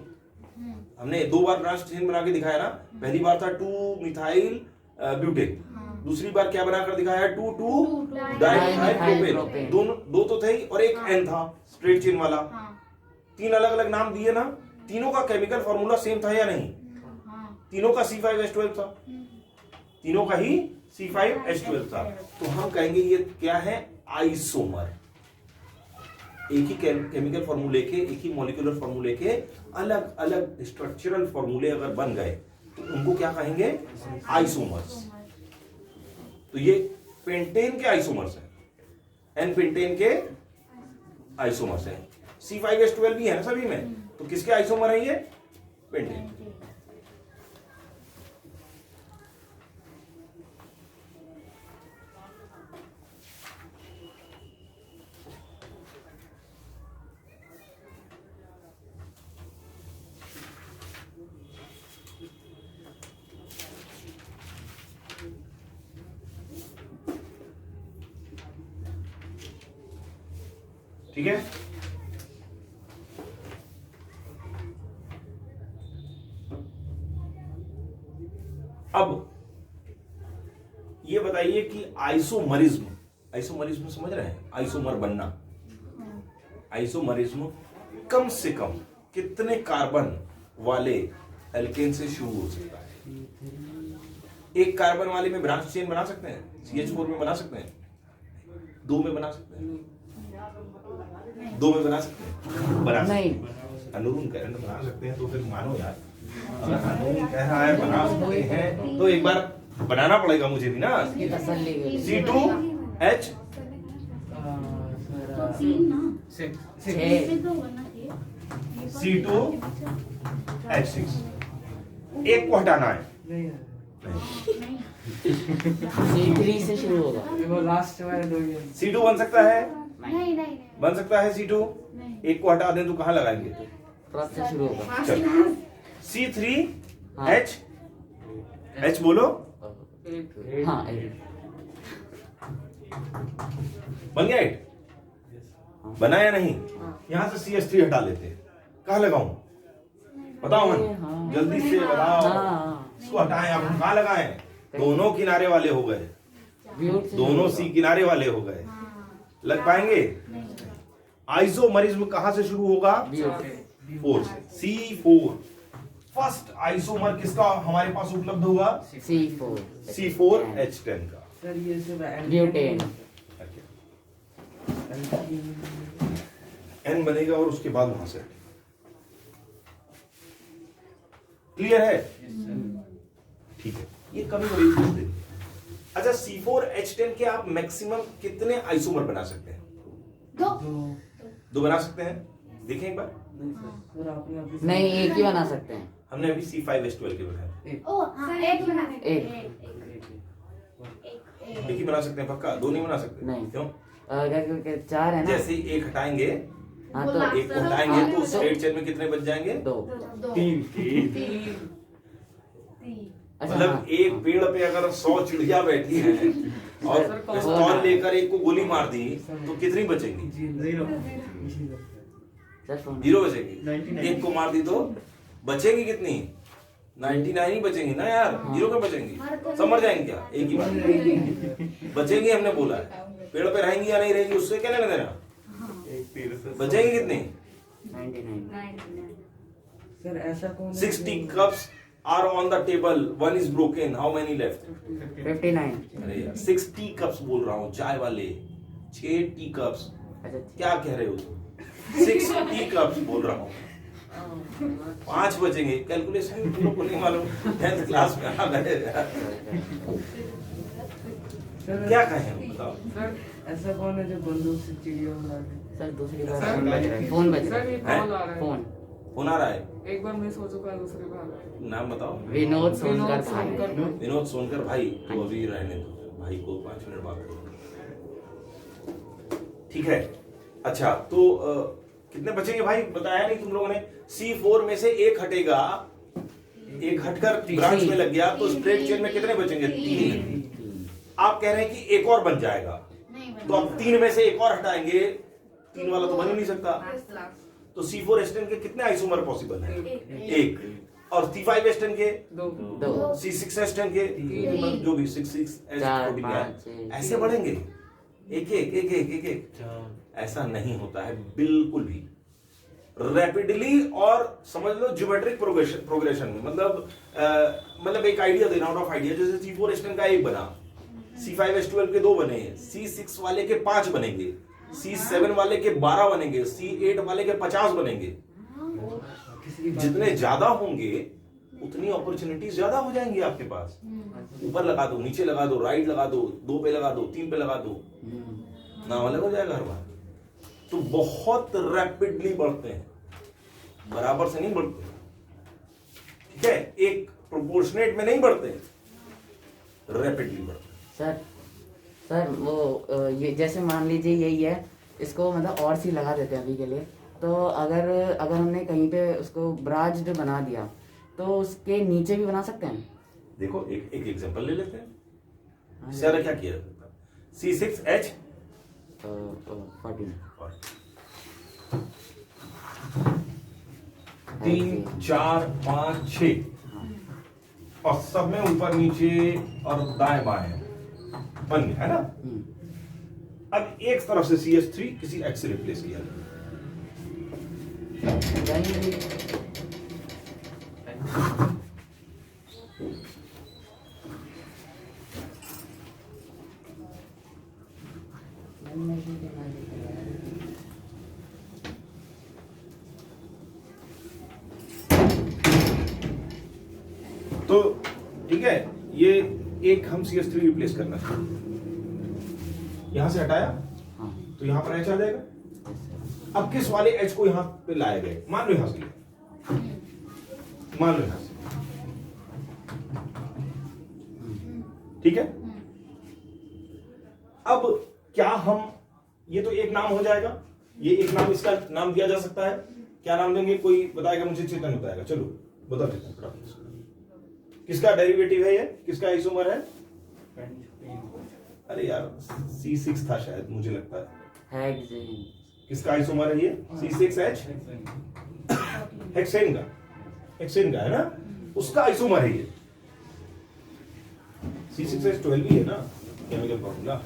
हमने 2 बार ब्रांच चेन बना के दिखाया ना। पहली बार था 2 मिथाइल ब्यूटेन, दूसरी बार क्या बनाकर दिखाया? 2 डाइमिथाइल प्रोपेन। दोनों 2 तो थे ही और एक N था स्ट्रेट चेन वाला। 3 अलग अलग नाम दिए ना। तीनों का केमिकल फॉर्मूला सेम था या नहीं? तीनों का C5H12 था, तीनों का ही C5H12 था। तो हम कहेंगे ये क्या है? आइसोमर। एक ही केमिकल फॉर्मूले के, एक ही मॉलिक्यूलर फॉर्मूले के अलग अलग स्ट्रक्चरल फॉर्मूले अगर बन गए तो उनको क्या कहेंगे? आइसोमर्स। तो ये पेंटेन के आइसोमर्स हैं, एन पेंटेन के आइसोमर्स हैं। C5H12 भी है ना सभी में, तो किसके आइसोमर है ये? पेंटेन। ठीक है, अब ये बताइए कि आइसोमरिज्म समझ रहे हैं? आइसोमर बनना, आइसोमरिज्म कम से कम कितने कार्बन वाले एल्केन से शुरू हो सकता है? एक कार्बन वाले में ब्रांच चेन बना सकते हैं, CH4 में बना सकते हैं, 2 में बना सकते हैं, 2 में बना सकते हैं, बना नहीं। अनुरून कह रहे हैं बना सकते हैं, तो फिर मानो यार, अगर अनुरून कह रहा है बना सकते हैं तो एक बार बनाना पड़ेगा मुझे भी ना। ये तसल्ली के लिए। C2H C2H6 एक को हटाना है। नहीं C3 से शुरू होगा। वो लास्ट वाले 2 ही है। C2 बन सकता है, नहीं नहीं बन सकता है C2, एक को हटा दें तो कहाँ लगाएंगे? फर्स्ट से शुरू होगा। चलो C3H H बोलो, हाँ 8। बन गया 8? बना या नहीं? यहाँ से CH3 हटा लेते हैं, कहाँ लगाऊं? बताओ मन, हाँ। जल्दी से बताओ। हाँ। इसको हटाएं, आप कहाँ लगाएं? दोनों किनारे वाले हो गए, ब्यूट से दोनों C किनारे वाले हो गए, लग पाएंगे? आइसोमरिज्म कहाँ से शुरू होगा? ब्यूट। 4 से। C4 फर्स्ट आइसोमर किसका हमारे पास उपलब्ध हुआ? C4 C4H10 का। सर ये सब ब्यूटेन। N बनेगा और उसके बाद वहां से क्लियर है? ठीक है, ये कभी बड़ी पूछते हैं। अच्छा, C4H10 के आप मैक्सिमम कितने आइसोमर बना सकते हैं? 2 बना सकते हैं, देखें एक बार। नहीं सर, सर आपने अभी नहीं, एक ही बना सकते हैं। हमने अभी C5H12 के बनाए, एक ही बना सकते हैं पक्का? 2 नहीं बना सकते? नहीं। क्यों? अगर 4 है ना। जैसे ही एक हटाएंगे, हाँ तो एक को हटाएंगे तो स्ट्रेट चेन में कितने बच जाएंगे? 2। 3। अच्छा मतलब हाँ। एक पेड़ पे अगर 100 चिड़िया बैठी है और पिस्तौल लेकर एक को गोली मार दी तो कितनी बचेंगी? 0 बचेंगी। एक को मार दी तो बचेंगी कितनी? 99 ही बचेंगी ना यार, 0 क्यों बचेंगी? सब मर जाएंगे क्या? एक ही बार बचेंगी, हमने बोला है। पेड़ पे रहेंगी या नहीं रहेंगी उससे क्या लेना देना? बचेंगी कितनी? 99। सर ऐसा कौन है 60 cups are on the table, one is broken, how many left? 59। अरे यार 60 cups बोल रहा हूँ, चाय वाले 6 टी कप्स। अच्छा क्या कह रहे हो तुम? 60 cups बोल रहा हूँ, 5 बचेंगे। कैलकुलेशन तुम लोग को नहीं मालूम, 10th क्लास में आ गए। क्या कहें बताओ? सर ऐसा कौन है जो बंदूक से चिड़िया उड़ा दे? सर दूसरी बार सर, फोन बज रहा है। फोन बज रहा सर ये है। कॉल आ रहा है। फोन। फोन आ रहा है, एक बार मिस हो चुका है, दूसरी बार। नाम बताओ। विनोद सोनकर सोनकर। भाई। विनोद सोनकर भाई, तो अभी रहने दो भाई को, 5 मिनट बात करो, ठीक है? अच्छा तो कितने बचेंगे भाई? बताया नहीं तुम लोगों ने। C4 में से एक हटेगा, एक हटकर ब्रांच में लग गया तो स्ट्रेट चेन में कितने बचेंगे? 3। आप कह रहे हैं कि एक और बन जाएगा, तो अब 3 में से एक और हटाएंगे, 3 वाला तो बन ही नहीं सकता। तो C4H10 के कितने आइसोमर पॉसिबल है? 1। और C5H10 के 2। C6H10 के जो भी 6 ऐसे बढ़ेंगे, एक एक एक एक एक एक। ऐसा नहीं होता है बिल्कुल भी। रैपिडली और समझ लो ज्योमेट्रिक प्रोग्रेशन में, मतलब एक आइडिया देना, आउट ऑफ आइडिया। जैसे C4H10 का 1 बना, C5H12 के 2 बने, C6 वाले के 5 बनेंगे, C7 वाले के 12 बनेंगे, C8 वाले के 50 बनेंगे। जितने ज्यादा होंगे उतनी अपॉर्चुनिटीज ज्यादा हो जाएंगी आपके पास। ऊपर लगा दो, नीचे लगा दो, राइट लगा दो, 2 पे लगा दो, 3 पे लगा दो, नाम अलग हो जाएगा हर बार। तो बहुत रैपिडली बढ़ते हैं, बराबर से नहीं बढ़ते, ठीक है, एक प्रोपोर्शनेट में नहीं बढ़ते, रैपिडली बढ़ते। सर वो ये जैसे मान लीजिए यही है, इसको मतलब और सी लगा देते हैं अभी के लिए, तो अगर हमने कहीं पे उसको ब्राज्ड बना दिया तो उसके नीचे भी बना सकते हैं। देखो एक एग्जांपल ले लेते हैं। सारा क्या किया जाता है? C6H 14 3 4 5 6 और सब में ऊपर नीचे और दाएं बाएं बन गया है ना। अब एक तरफ से CH3 किसी H से रिप्लेस किया जाए। तो ठीक है, ये एक हम CH3 रिप्लेस करना चाहिए, यहां से हटाया तो यहां पर H आ जाएगा। अब किस वाले H को यहां पे लाया गया, मान लो यहां से, मान लो यहां से, ठीक है। अब क्या हम, ये तो एक नाम हो जाएगा, ये एक नाम, इसका नाम दिया जा सकता है, क्या नाम देंगे? कोई बताएगा मुझे? चेतन बताएगा, चलो बता चेतन फटाफट। किसका डेरिवेटिव है ये, किसका आइसोमर है? अरे यार C6 था शायद, मुझे लगता है। किसका आइसोमर है ये? C6H हेक्सेन का, हेक्सेन का है ना, उसका आइसोमर है ये। C6H12 भी है ना केमिकल फॉर्मूला,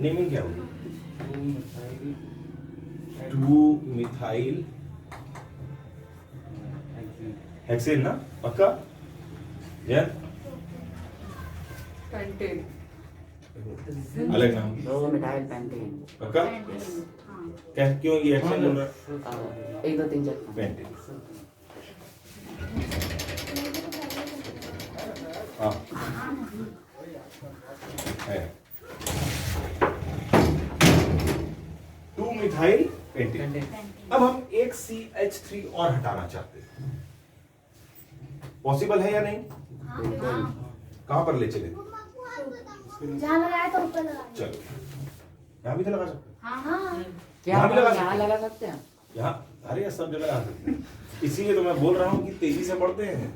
नेमिंग क्या होगी? 2-मिथाइल हेक्सेन ना, पक्का? यार पेंटेन, अलग नाम, 2-मिथाइल पेंटेन। पक्का? क्या, क्यों ये हेक्सेन बोल रहा है? 1 2 3 4 पेंटेन। हाँ है 2-मिथाइल पेंटेन। अब हम एक CH3 और हटाना चाहते हैं, पॉसिबल है या नहीं? कहां पर ले चले? जहाँ लगाया था ऊपर लगा। चलो यहां भी तो लगा सकते हैं, हाँ क्या यहाँ भी लगा यहाँ लगा सकते हैं? यहाँ, अरे यार सब जगह लगा सकते हैं, इसीलिए तो मैं बोल रहा हूँ कि तेजी से बढ़ते हैं,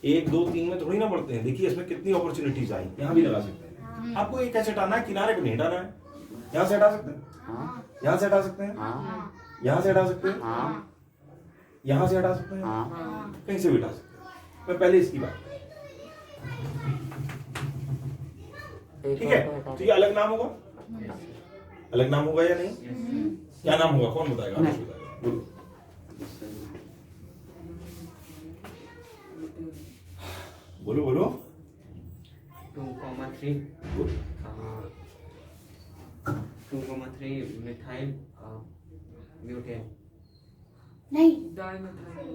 1 2 3 में थोड़ी ना बढ़ते हैं। देखिए इसमें कितनी अपॉर्चुनिटीज आई, यहाँ भी लगा सकते हैं। आपको एक कैसे हटाना है, किनारे पे नहीं हटाना है, यहाँ से हटा सकते हैं, यहाँ से हटा सकते हैं, यहाँ से हटा सकते हैं, यहाँ से हटा सकते हैं, कहीं से भी हटा सकते हैं। मैं पहले इसकी बात, ठीक है। तो ये अलग नाम होगा, अलग नाम होगा या नहीं? क्या नाम होगा, कौन बताएगा? आदेश बताएगा, बोलो। बोलो बोलो 2,3 बोलो। 2,3 मिथाइल ब्यूटेन। नहीं डाइमिथाइल,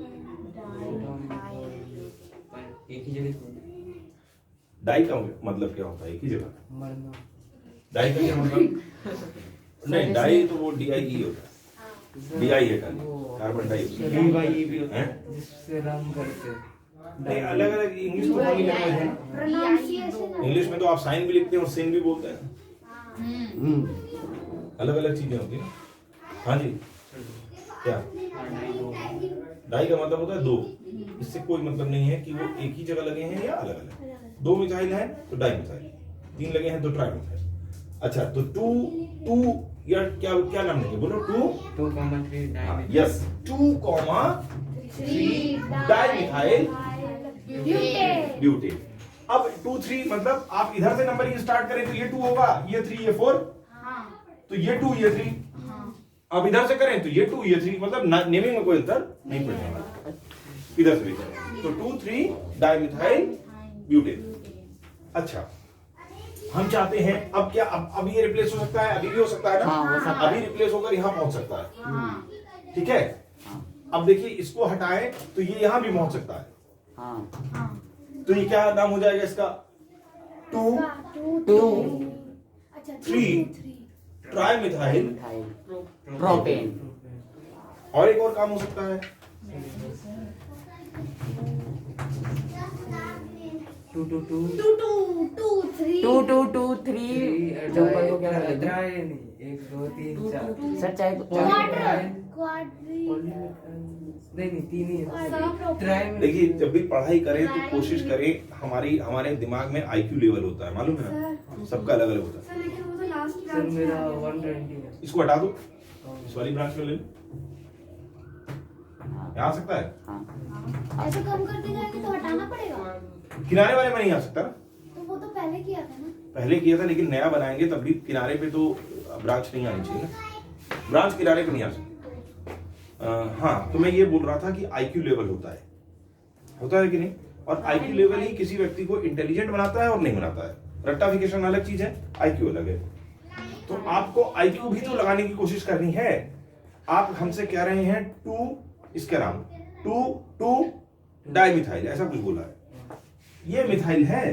एक ही जगह डाई का मतलब क्या होता है? एक ही जगह मरना। डाई का क्या मतलब? नहीं, डाई तो वो DIE होता है, DI है कार्बन डाई, DYE भी होता हैं? है जिससे रंग करते हैं। नहीं, अलग अलग इंग्लिश तो सभी लैंग्वेज है, प्रोनाउंसिएशन इंग्लिश में तो आप साइन भी लिखते हैं और सेन भी बोलते हैं, अलग अलग चीजें होती है। हाँ जी, क्या डाई का मतलब होता है दो, इससे कोई मतलब नहीं है कि वो एक ही जगह लगे हैं या अलग अलग। 2 मिथाइल है तो डाई मिथाइल, 3 लगे हैं तो ट्राई मिथाइल। अच्छा तो 2 या क्या क्या नाम लेंगे, बोलो 2,3 di. Yes 2,3 di methyl butane. अब 2 3 मतलब आप इधर से नंबरिंग स्टार्ट करें तो ये 2 होगा, ये 3 ये 4, तो ये 2 ये 3। अब इधर से करें तो ये 2 ये 3, मतलब नेमिंग में कोई अंतर नहीं पड़ने वाला, इधर से भी करें तो 2 3 डाइमिथाइल ब्यूटेन। अच्छा हम चाहते हैं अब क्या, अब ये रिप्लेस हो सकता है, अभी भी हो सकता है ना, हाँ, हो सकता अभी रिप्लेस होकर यहाँ पहुंच सकता है, ठीक है। अब देखिए इसको हटाएं तो ये यहाँ भी पहुंच सकता है, तो ये क्या नाम हो जाएगा इसका? 2 2 अच्छा 3 ट्राइमिथाइल मिथाइल प्रोपेन। और एक और काम हो सकता है, 2 2 2 2 2 2 3 जो ऊपर को क्या कर देते हैं? ड्राई नहीं, 1 2 3 4 सर चाहे नहीं 3 ही है। Quadri- ड्राई में देखिए जब भी पढ़ाई करें तो कोशिश करें, हमारे दिमाग में आईक्यू लेवल होता है, मालूम है ना, सबका अलग अलग होता है। सर लेकिन वो तो लास्ट सर मेरा 120 है। इसको हटा दो, इस वाली ब्रांच में ले लो, यहाँ आ सकता है, हाँ ऐसे कम करते जाएंगे तो हटाना पड़ेगा। किनारे वाले में नहीं आ सकता ना, तो वो तो पहले किया था ना। पहले किया था लेकिन नया बनाएंगे तब भी किनारे पे तो ब्रांच नहीं आनी चाहिए ना, ब्रांच किनारे पे नहीं आ सकती। हाँ तो मैं ये बोल रहा था कि आईक्यू लेवल होता है कि नहीं, और आईक्यू लेवल ही किसी व्यक्ति को इंटेलिजेंट बनाता है और नहीं बनाता है। रट्टाफिकेशन अलग चीज है, आईक्यू अलग है। तो आपको आईक्यू भी तो लगाने की कोशिश करनी है। आप हमसे कह रहे हैं 2, इसका नाम 2 डाइमिथाइल, ऐसा कुछ बोला है, ये मिथाइल है,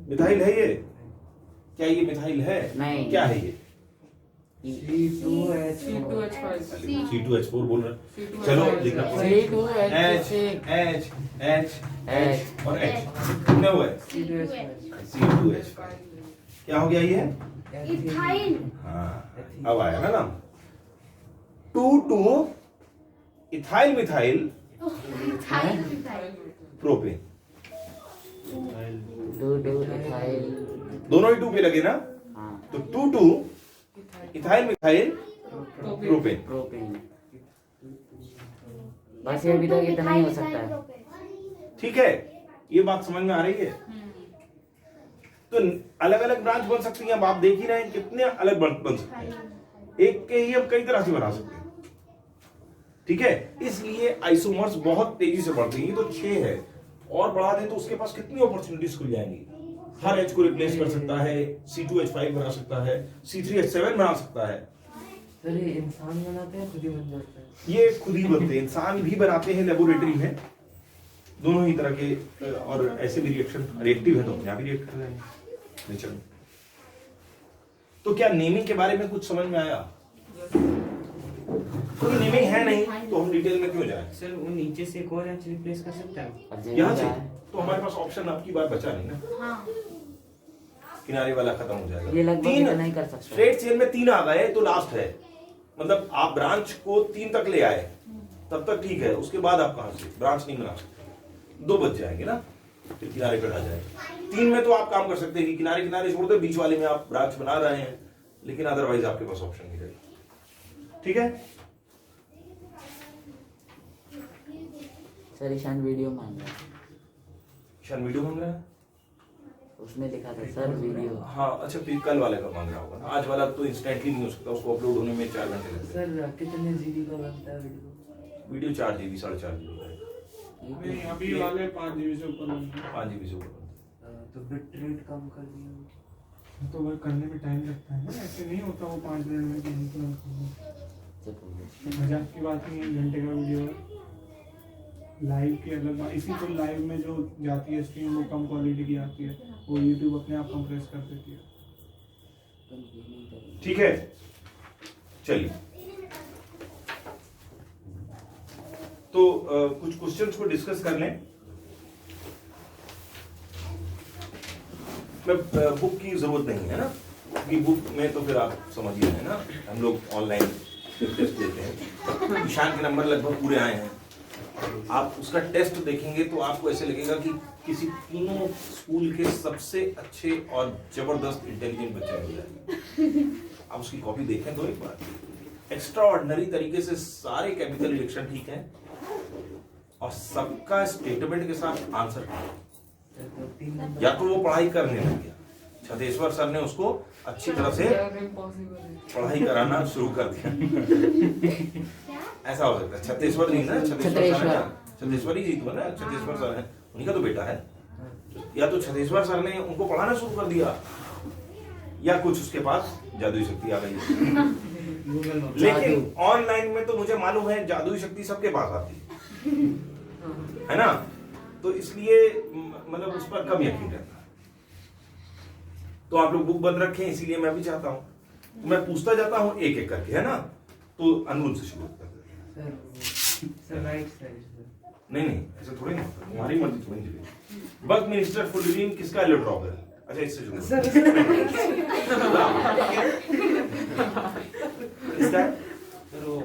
मिथाइल है ये, क्या ये मिथाइल है? नहीं। क्या है ये? C2H5 C2H4 बोल रहे हैं। चलो लिखना H H H H और H कितने हुए? C2H5 क्या हो गया ये? इथाइल। हाँ अब आया ना नाम, 2 ethyl methyl ethyl. Propane, 2 ethyl. दोनों ही 2 पे लगे ना, हाँ तो 2 इथाइल मिथाइल प्रोपेन। प्रोपेन। बस ये अभी तक इतना ही हो सकता है। ठीक है, ये बात समझ में आ रही है। तो अलग अलग ब्रांच बन सकती हैं। अब आप देख ही रहे हैं कितने अलग बन सकते हैं, एक के ही हम कई तरह से बना सकते हैं। ठीक है, इसलिए आइसोमर्स बहुत तेजी से बढ़ती हैं। ये तो 6 है, और बढ़ा दें तो उसके पास कितनी अपॉर्चुनिटीज खुल जाएंगी। हर H को रिप्लेस कर सकता है, C2H5 बना सकता है, C3H7 बना सकता है। सर ये इंसान बनाते हैं खुद ही बन जाता है। ये खुद ही बनते हैं, इंसान भी बनाते हैं लेबोरेटरी में, दोनों ही तरह के। और ऐसे भी रिएक्शन रिएक्टिव है तो यहाँ भी रिएक्ट कर रहे हैं नेचर में। तो क्या नेमिंग के बारे में कुछ समझ में आया? कोई नेमिंग है नहीं तो हम डिटेल में क्यों जाए? सर वो नीचे से एक और H रिप्लेस कर सकता है। और यहाँ जैसे से तो हमारे पास ऑप्शन आपकी बार बचा नहीं ना, हाँ। किनारे वाला खत्म हो जाएगा। ये लगभग इतना ही कर सकते हैं। स्ट्रेट चेन में 3 आ गए तो लास्ट है, मतलब आप ब्रांच को 3 तक ले आए तब तक ठीक है, उसके बाद आप कहां से ब्रांच नहीं बना सकते। 2 बच जाएंगे ना, फिर किनारे पे आ जाएगा। 3 में तो आप काम कर सकते हैं कि किनारे किनारे छोड़ दो, बीच वाले में आप ब्रांच बना रहे हैं, लेकिन अदरवाइज आपके पास ऑप्शन नहीं रहेगा। ठीक है, सर ईशान वीडियो मांग रहा है, ईशान वीडियो मांग रहा है। उसने लिखा था सर वीडियो। हाँ अच्छा, फिर कल वाले का मांग रहा होगा। आज वाला तो इंस्टेंटली नहीं हो सकता, उसको अपलोड होने में 4 घंटे लगते हैं। सर कितने जीबी का बनता है वीडियो? वीडियो 4 GB 4.5 GB है, नहीं अभी वाले 5 GB से ऊपर नहीं है। 5 GB से ऊपर। तो बिट रेट कम कर दिया। तो वो करने में टाइम लगता है ना, ऐसे नहीं होता वो 5 मिनट में कहीं तुरंत होगा। मजाक की बात नहीं है, घंटे का वीडियो है। लाइव की अलग बात, इसी को लाइव में जो जाती है स्ट्रीम वो कम क्वालिटी की आती है, वो यूट्यूब अपने आप कंप्रेस कर देती है। ठीक है, चलिए तो कुछ क्वेश्चंस को डिस्कस कर लें। मैं बुक की जरूरत नहीं है ना, क्योंकि बुक में तो फिर आप समझिए है ना, हम लोग ऑनलाइन टेस्ट देते हैं। ईशान के नंबर लगभग पूरे आए हैं, आप उसका टेस्ट देखेंगे तो आपको ऐसे लगेगा कि किसी तीनों स्कूल के सबसे अच्छे और जबरदस्त इंटेलिजेंट बच्चे मिल जाएंगे। आप उसकी कॉपी देखें तो एक बार, एक्स्ट्रा ऑर्डिनरी तरीके से सारे केमिकल रिएक्शन ठीक है, और सबका स्टेटमेंट के साथ आंसर ठीक। या तो वो पढ़ाई करने लग गया, छतेश्वर सर ने उसको अच्छी तरह से पढ़ाई कराना शुरू कर दिया। ऐसा हो सकता है, छत्तीसवर जी ना, छत्तीसवरी जी तो ना, छत्तीसवर सर है, उन्हीं का तो बेटा है। या तो छत्तीसवर सर ने उनको पढ़ाना शुरू कर दिया, या कुछ उसके पास जादुई शक्ति आ गई। लेकिन ऑनलाइन में तो मुझे मालूम है जादुई शक्ति सबके पास आती है ना, तो इसलिए मतलब उस पर कम यकीन रहता है। तो आप लोग बुक बंद रखें, इसीलिए मैं भी चाहता हूँ, तो मैं पूछता जाता हूँ एक एक करके, है ना। तो अनमोल से शुरू करते हैं। Sir right side sir. नहीं ऐसा थोड़ी ना होता, हमारी मर्जी थोड़ी चलेगी। बक मिनिस्टर फुलरीन किसका एलोट्रॉप है? अच्छा इससे शुरू सर किसका है? सर वो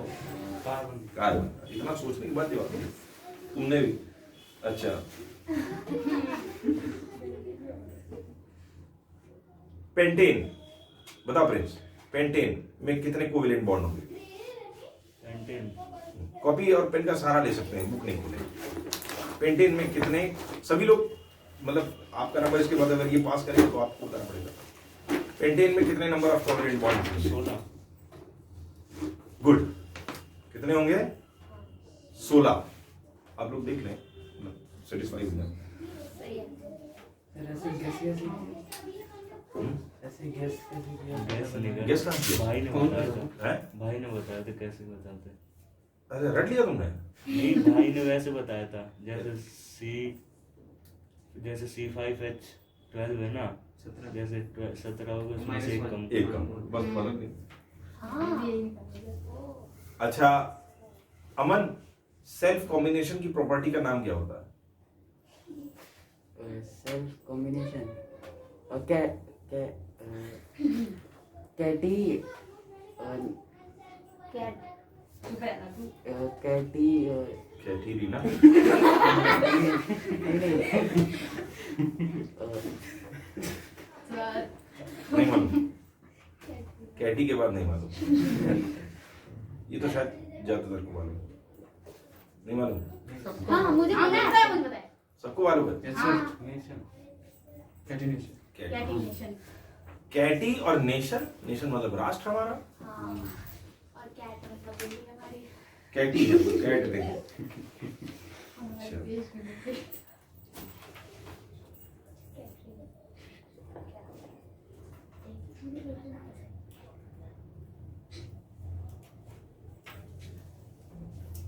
कार्बन। कार्बन। इतना सोचने की बात ये बात नहीं। तुमने भी अच्छा पेंटेन बताओ प्रिंस, पेंटेन में कितने कोवेलेंट बॉन्ड होंगे? पेंटेन कॉपी और पेन का सहारा ले सकते हैं, बुक नहीं खोले। पेंटेन में कितने, सभी लोग मतलब आपका नंबर इसके बाद अगर ये पास करेंगे तो आपको बताना पड़ेगा। पेंटेन में कितने नंबर ऑफ कोवेलेंट बॉन्ड होंगे? 16। गुड। कितने होंगे? 16। आप लोग देख लें, सेटिस्फाई हो जाए। सर ऐसे गैस कैसे ऐसे गैस कैसे किया? गेस कहाँ किया? भाई ने बताया था। हैं? भाई ने बताया था कैसे बताते। अरे रट लिया तुमने? नहीं, भाई ने वैसे बताया था जैसे C5H12 है ना, 17 जैसे 17 होगा उसमें से एक कम। एक कम, बस फर्क नहीं। हाँ अच्छा अमन, सेल्फ कॉम्बिनेशन की प्रॉपर्टी का नाम क्या होता है? सेल्फ कॉम्बिनेशन कैटी कैटी कैटरीना? नहीं मालूम, कैटी के बाद नहीं मालूम। ये तो शायद ज्यादातर को मालूम, नहीं मालूम। हाँ मुझे पता है, मुझे पता है। सबको मालूम है? कैटिनेशन। कैटिनेशन। कैटी और नेशन, नेशन मतलब राष्ट्र हमारा, हाँ और कैट मतलब बिल्ली हमारी। कैटी है तो कैट देखो। हमारे देश में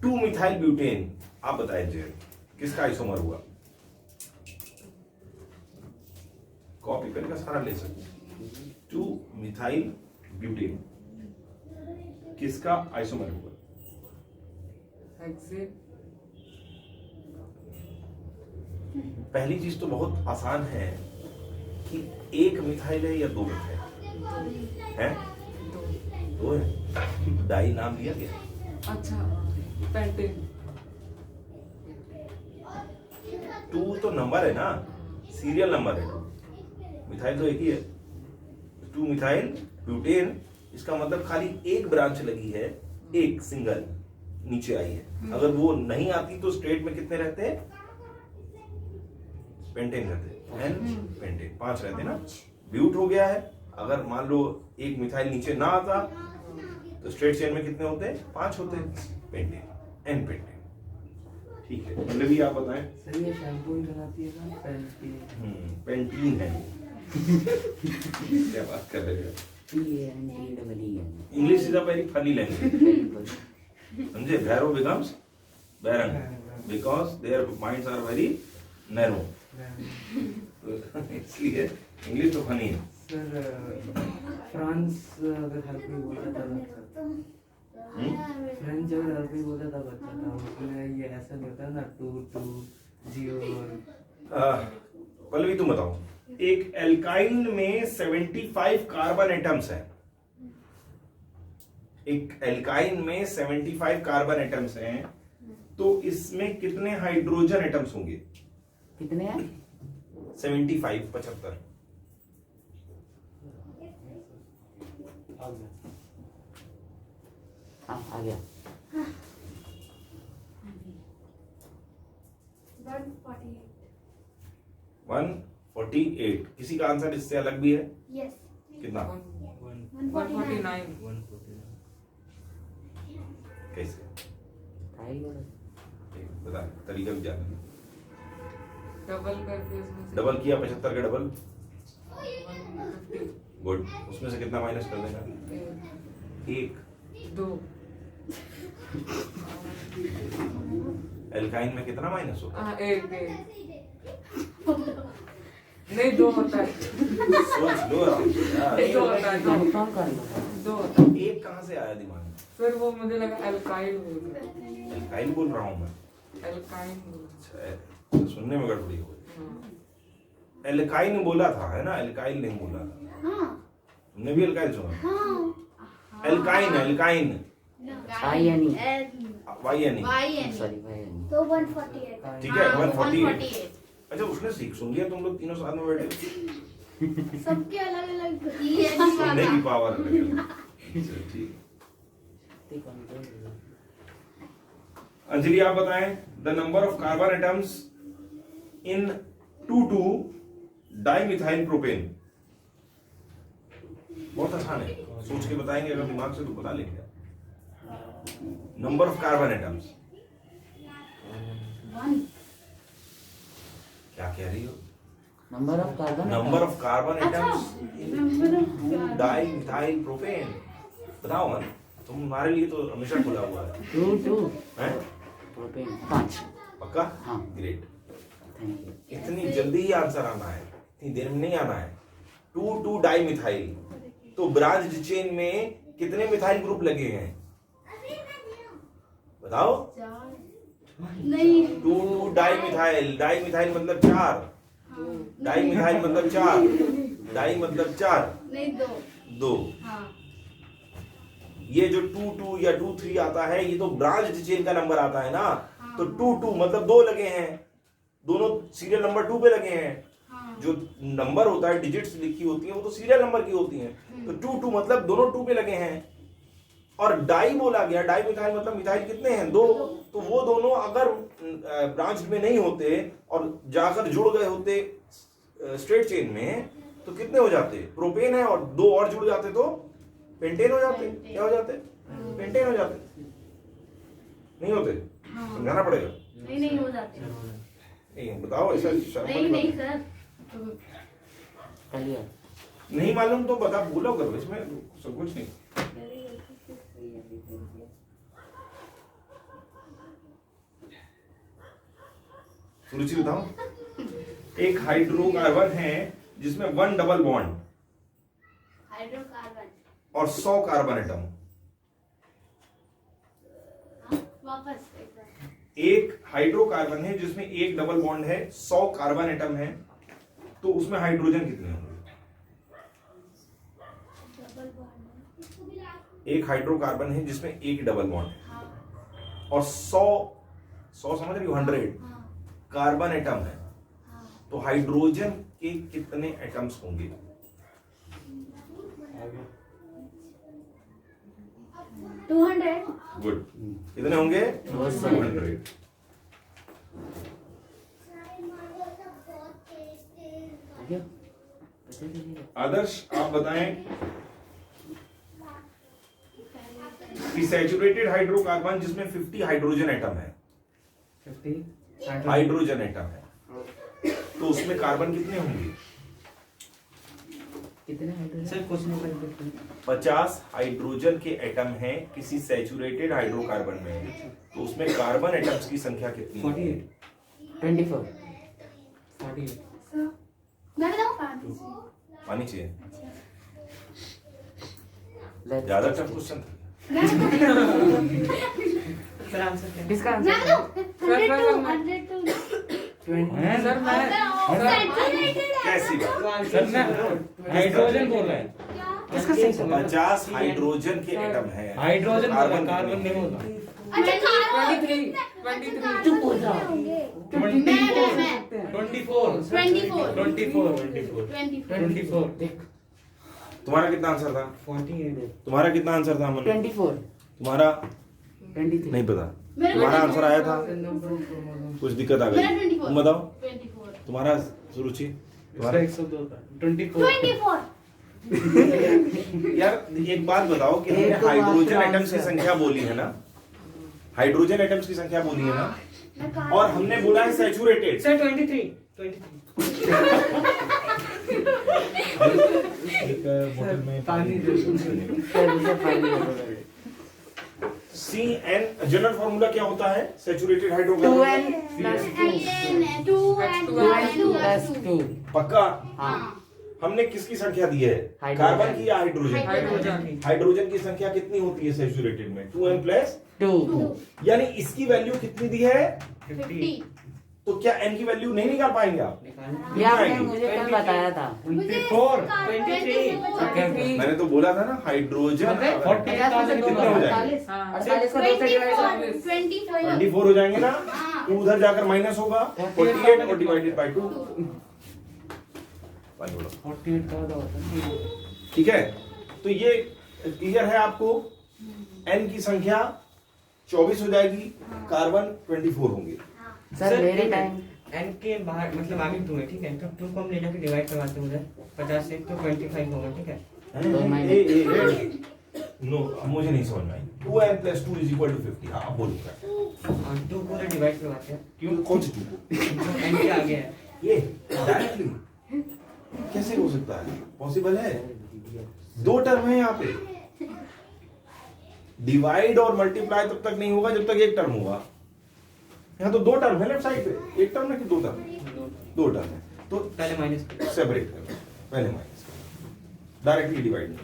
टू मिथाइल ब्यूटेन, आप बताइए किसका आइसोमर हुआ? कॉपी पेन का सहारा ले सकते। टू मिथाइल ब्यूटेन किसका आइसोमर हुआ? हेक्सेन। पहली चीज तो बहुत आसान है कि एक मिथाइल है या दो मिथाइल है? दो है। डाई नाम दिया गया। अच्छा पेंटेन। टू तो नंबर है ना, सीरियल नंबर है। मिथाइल तो एक ही है। टू मिथाइल ब्यूटेन, इसका मतलब खाली एक ब्रांच लगी है, एक सिंगल नीचे आई है। अगर वो नहीं आती तो स्ट्रेट में कितने रहते हैं? पेंटेन रहते हैं, पेंटेन 5 रहते हैं ना। ब्यूट हो गया है। अगर मान लो एक मिथाइल नीचे ना आता तो स्ट्रेट चेन में कितने होते हैं? 5 होते हैं। Pentane, n pentane. ठीक है, मतलब भी आप बताएं। सर ये शैम्पू ही लगाती है ना, पेंटीन। पेंटीन है। क्या बात कर रहे हो? English is a very funny language, समझे? Bhairav becomes Bairang because their minds are very narrow. इसलिए इंग्लिश तो फनी है। सर फ्रांस अगर हर कोई बोलता था, फ्रेंच अगर हर कोई बोलता था बच्चा था, उसमें ये ऐसा नहीं होता ना 2 2 0। पल्लवी तुम बताओ, एक एल्काइन में 75 कार्बन एटम्स हैं। एक एल्काइन में 75 कार्बन एटम्स हैं, तो इसमें कितने हाइड्रोजन एटम्स होंगे? कितने हैं? 75, 75। हाँ आ गया। 148। किसी का आंसर इससे अलग भी है? यस। कितना? 149। 149। कैसे? आएगा। बता, तरीका भी जाना। डबल करके उसमें से डबल किया 75 का डबल, 150। गुड। उसमें से कितना माइनस कर देना? 1। 2। एल्काइन में कितना माइनस होता है? 1। नहीं 2 होता है, सोच लो यार। 2 होता है, 2 कंफर्म कर लो। 2 होता है। एक कहाँ से आया दिमाग में? फिर वो मुझे लगा एल्काइल बोल रहा है, एल्काइल बोल रहा हूँ मैं। एल्काइल बोल रहा अच्छा, सुनने में गड़बड़ी हो गई। है। हाँ। एल्काइन बोला था, है ना? एल्काइल नहीं बोला था। हाँ तुमने भी एल्काइल सुना? हाँ alkyne, alkyne, INE YNE। Sorry YNE। तो 148 ठीक है, 148। अच्छा, उसने सुन लिया तुम लोग तीनों साथ में बैठे? सबके अलग अलग सुनने की पावर अलग है। अच्छा, ठीक। अंजलि आप बताएं, the number of carbon atoms in two two dimethyl propane. बहुत आसान है, सोच के बताएंगे, अगर दिमाग से तो बता लेंगे। Number of carbon atoms. क्या कह रही हो? Number of carbon number of carbon atoms in two two dimethyl propane. बताओ ना, तुम्हारे लिए तो हमेशा खुला हुआ है। 2 हैं? प्रोपेन 5। पक्का? हाँ। ग्रेट। Thank you. इतनी जल्दी ही आंसर आना है, इतनी देर में नहीं आना है। 2,2-डाइमिथाइल, तो ब्रांच्ड चेन में कितने मिथाइल ग्रुप लगे हैं? बताओ। नहीं 2,2-डाइमिथाइल, डाइमिथाइल मतलब 4, डाइमिथाइल मतलब 4, डाई मतलब 4, नहीं 2 2। हाँ ये जो 2,2 या 2,3 आता है, ये तो ब्रांच्ड चेन का नंबर आता है ना। तो 2,2 मतलब 2 लगे हैं, दोनों सीरियल नंबर 2 पे लगे हैं। जो नंबर होता है, डिजिट्स लिखी होती है, वो तो सीरियल नंबर की होती हैं। तो 2,2 मतलब दोनों 2 पे लगे हैं। और डाई बोला गया, डाई मिथाइल मतलब मिथाइल कितने हैं? 2। तो वो दोनों अगर ब्रांच में नहीं होते और जाकर जुड़ गए होते स्ट्रेट चेन में, तो कितने हो जाते? प्रोपेन है, और 2 और जुड़ जाते तो पेंटेन हो जाते। क्या हो जाते? पेंटेन हो जाते। नहीं होते? समझाना पड़ेगा। नहीं हो जाते नहीं बताओ, ऐसा शर्म वाली नहीं बात सर क्लियर। नहीं मालूम तो बता, बोलो करो, इसमें सब कुछ नहीं। सुरुचि बताओ। एक हाइड्रोकार्बन है जिसमें 1 डबल बॉन्ड हाइड्रोकार्बन और 100 कार्बन एटम। वापस एक बार एक हाइड्रोकार्बन है जिसमें 1 डबल बॉन्ड है, 100 कार्बन एटम है, तो उसमें हाइड्रोजन कितने होंगे? डबल बॉन्ड एक हाइड्रोकार्बन है जिसमें 1 डबल बॉन्ड है और 100 समझ रही हो, 100 कार्बन एटम है, तो हाइड्रोजन के कितने एटम्स होंगे? 200 गुड। कितने होंगे? 200। आदर्श आप बताएं कि सैचुरेटेड हाइड्रोकार्बन जिसमें 50 हाइड्रोजन एटम है, 50 हाइड्रोजन एटम है, तो उसमें कार्बन कितने होंगे? कितने हाइड्रोजन? सर क्वेश्चन कर सकते हैं 50 हाइड्रोजन के एटम है किसी सैचुरेटेड हाइड्रोकार्बन में, तो उसमें कार्बन एटम्स की संख्या कितनी है? 48 24। 48 मैं बताऊं पानी चाहिए। Let's ज्यादा test टफ it. क्वेश्चन था। सर आंसर क्या किसका मैं आंसर? बताऊं 100 to 20 सर मैं कैसी बात? सर मैं हाइड्रोजन बोल रहा है। किसका सही सर? 50 हाइड्रोजन के एटम है, हाइड्रोजन कार्बन कार्बन नहीं होता। अच्छा 23 चुप हो जाओ। होंगे 24 देख तुम्हारा कितना आंसर था? 48 तुम्हारा कितना आंसर था? अमन? 24 तुम्हारा 23 नहीं पता। मेरा तुम्हारा आंसर आया था, नंबर ऑफ क्रोमोसोम कुछ दिक्कत आ मेरा गई। 24 तुम बताओ 24 तुम्हारा सुरुचि। इसका तुम्हारा 102 था 24 यार एक बात बताओ कि हमने एक तो हाइड्रोजन बात एटम्स की आंसर। संख्या बोली है ना, हाइड्रोजन एटम्स की संख्या बोली है ना, और हमने बोला है सैचुरेटेड। सर 23 बोतल में पानी दे दो सर मुझे फाइनल हो गया। CN जनरल फॉर्मूला क्या होता है saturated hydrocarbon? 2n plus 2 2 and 1 2+2 पक्का? हाँ हमने किसकी संख्या दी है? हाइड्रोजन। कार्बन की या हाइड्रोजन? हाइड्रोजन। हाइड्रोजन की संख्या कितनी होती है सैचुरेटेड में? 2n+, 2 यानी इसकी वैल्यू कितनी दी है? 50 तो क्या n की वैल्यू नहीं निकाल पाएंगे आप? ये आपने मुझे कल बताया था। 24 मैंने तो बोला था ना हाइड्रोजन मतलब अगर 50 में से 2 कितने हो जाएंगे? 48 हाँ। 48 को 2 से डिवाइड कर 24 हो जाएंगे ना, तो उधर जाकर माइनस होगा 48 और डिवाइडेड बाय 2। 48 का होता है। ठीक है, तो ये क्लियर है आपको? n की संख्या 24 हो जाएगी, कार्बन 24 होंगे। सर मेरे टाइम n के बाहर मतलब आगे 2 है, ठीक है, तो 2 को हम ले जाके डिवाइड करवाते हैं उधर 50 से, तो 25 होगा, ठीक है। नो, मुझे नहीं समझ में आई। 2n+2 = 50। हाँ, अब बोलूंगा। और 2 को उधर डिवाइड करवाते हैं, क्यों? कौन सी 2 को? जो n के आगे है। ये डायरेक्टली कैसे हो सकता है? पॉसिबल है? दो टर्म है यहाँ पे। डिवाइड और मल्टीप्लाई तब तक नहीं होगा जब तक एक टर्म होगा। यहाँ तो 2 टर्म है लेफ्ट साइड पे, एक टर्म है कि 2 टर्म? 2 टर्म है, तो पहले माइनस सेपरेट करो, पहले माइनस करो, डायरेक्टली डिवाइड नहीं।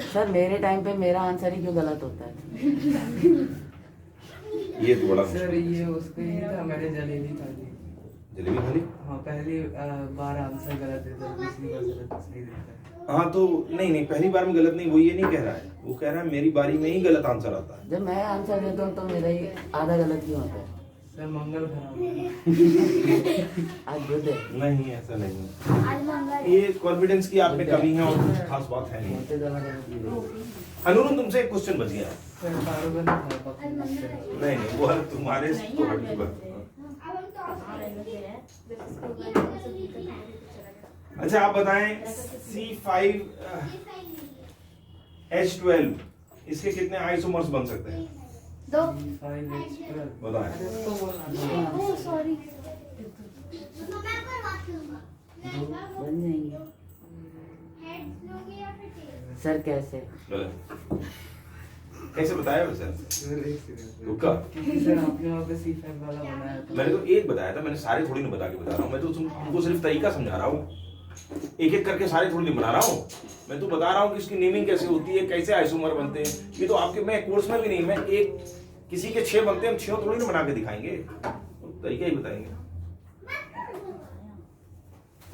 सर मेरे टाइम पे मेरा आंसर ही क्यों गलत होता है? ये तो बड़ा सर मुश्किल है। ये उसको ही था, मैंने जलेबी खा ली। जलेबी खाली? हाँ, पहली बार आंसर गलत देता है, दूसरी बार गलत सही देता है। हाँ तो नहीं, पहली बार में गलत नहीं, वो ये नहीं कह रहा है, वो कह रहा है मेरी बारी में ही गलत आंसर आता है। जब मैं आंसर देता हूँ तो मेरा ही आधा गलत क्यों होता है? सर मंगल खराब है। आज गुड है। नहीं, ऐसा नहीं, ये कॉन्फिडेंस की आप में कमी है और कुछ खास बात है नहीं। होते ज़्यादा गलत नहीं होते। अनुरुण, तुमसे एक क्वेश्चन बच गया। सर कारोबार नहीं था, पक्का। नहीं, वो हर तुम्हारे तो हट की बात। अच्छा आप बताएं, C5H12 इसके कितने आइसोमर्स बन सकते हैं? 2 बताएं। सॉरी बन जाएंगे। सर कैसे? गलत। कैसे बताया वैसे? सर एक सेकंड। तुक्का? क्योंकि सर आपने वहाँ पे C5 वाला बनाया था। मैंने तो एक बताया था, मैंने सारे थोड़ी नहीं बता के बता रहा हूँ। मैं तो तुमको सिर्फ तरीका समझा रहा हूँ, एक एक करके सारे थोड़ी नहीं बना रहा हूँ। मैं तो बता रहा हूँ कि इसकी नेमिंग कैसे होती है, कैसे आइसोमर बनते हैं। ये तो आपके मैं कोर्स में भी नहीं, मैं एक किसी के 6 बनते हैं, हम 6 थोड़ी ना बना के दिखाएंगे, तरीका ही बताएंगे।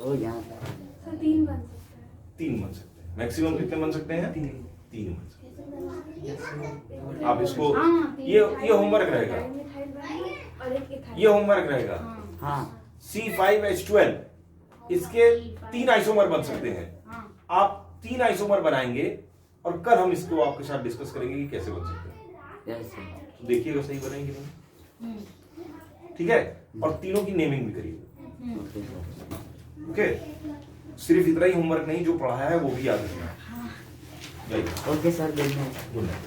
ओ यहाँ पर 3 बन सकते हैं। 3 बन सकते हैं, मैक्सिमम कितने बन सकते हैं? 3 बन सकते हैं। आप इसको ये होमवर्क रहेगा, और एक इथाइल। ये होमवर्क रहेगा। हाँ C5H12 इसके 3 आइसोमर बन सकते हैं। आप 3 आइसोमर बनाएंगे और कल हम इसको आपके साथ डिस्कस करेंगे कि कैसे बन सकते हैं। जैसे देखिएगा सही बनेंगे नहीं, ठीक है? और तीनों की नेमिंग भी करिएगा। Okay sir. ओके, सिर्फ इतना ही होमवर्क नहीं, जो पढ़ाया है वो भी याद रखना है। Okay sir, good night. Good night.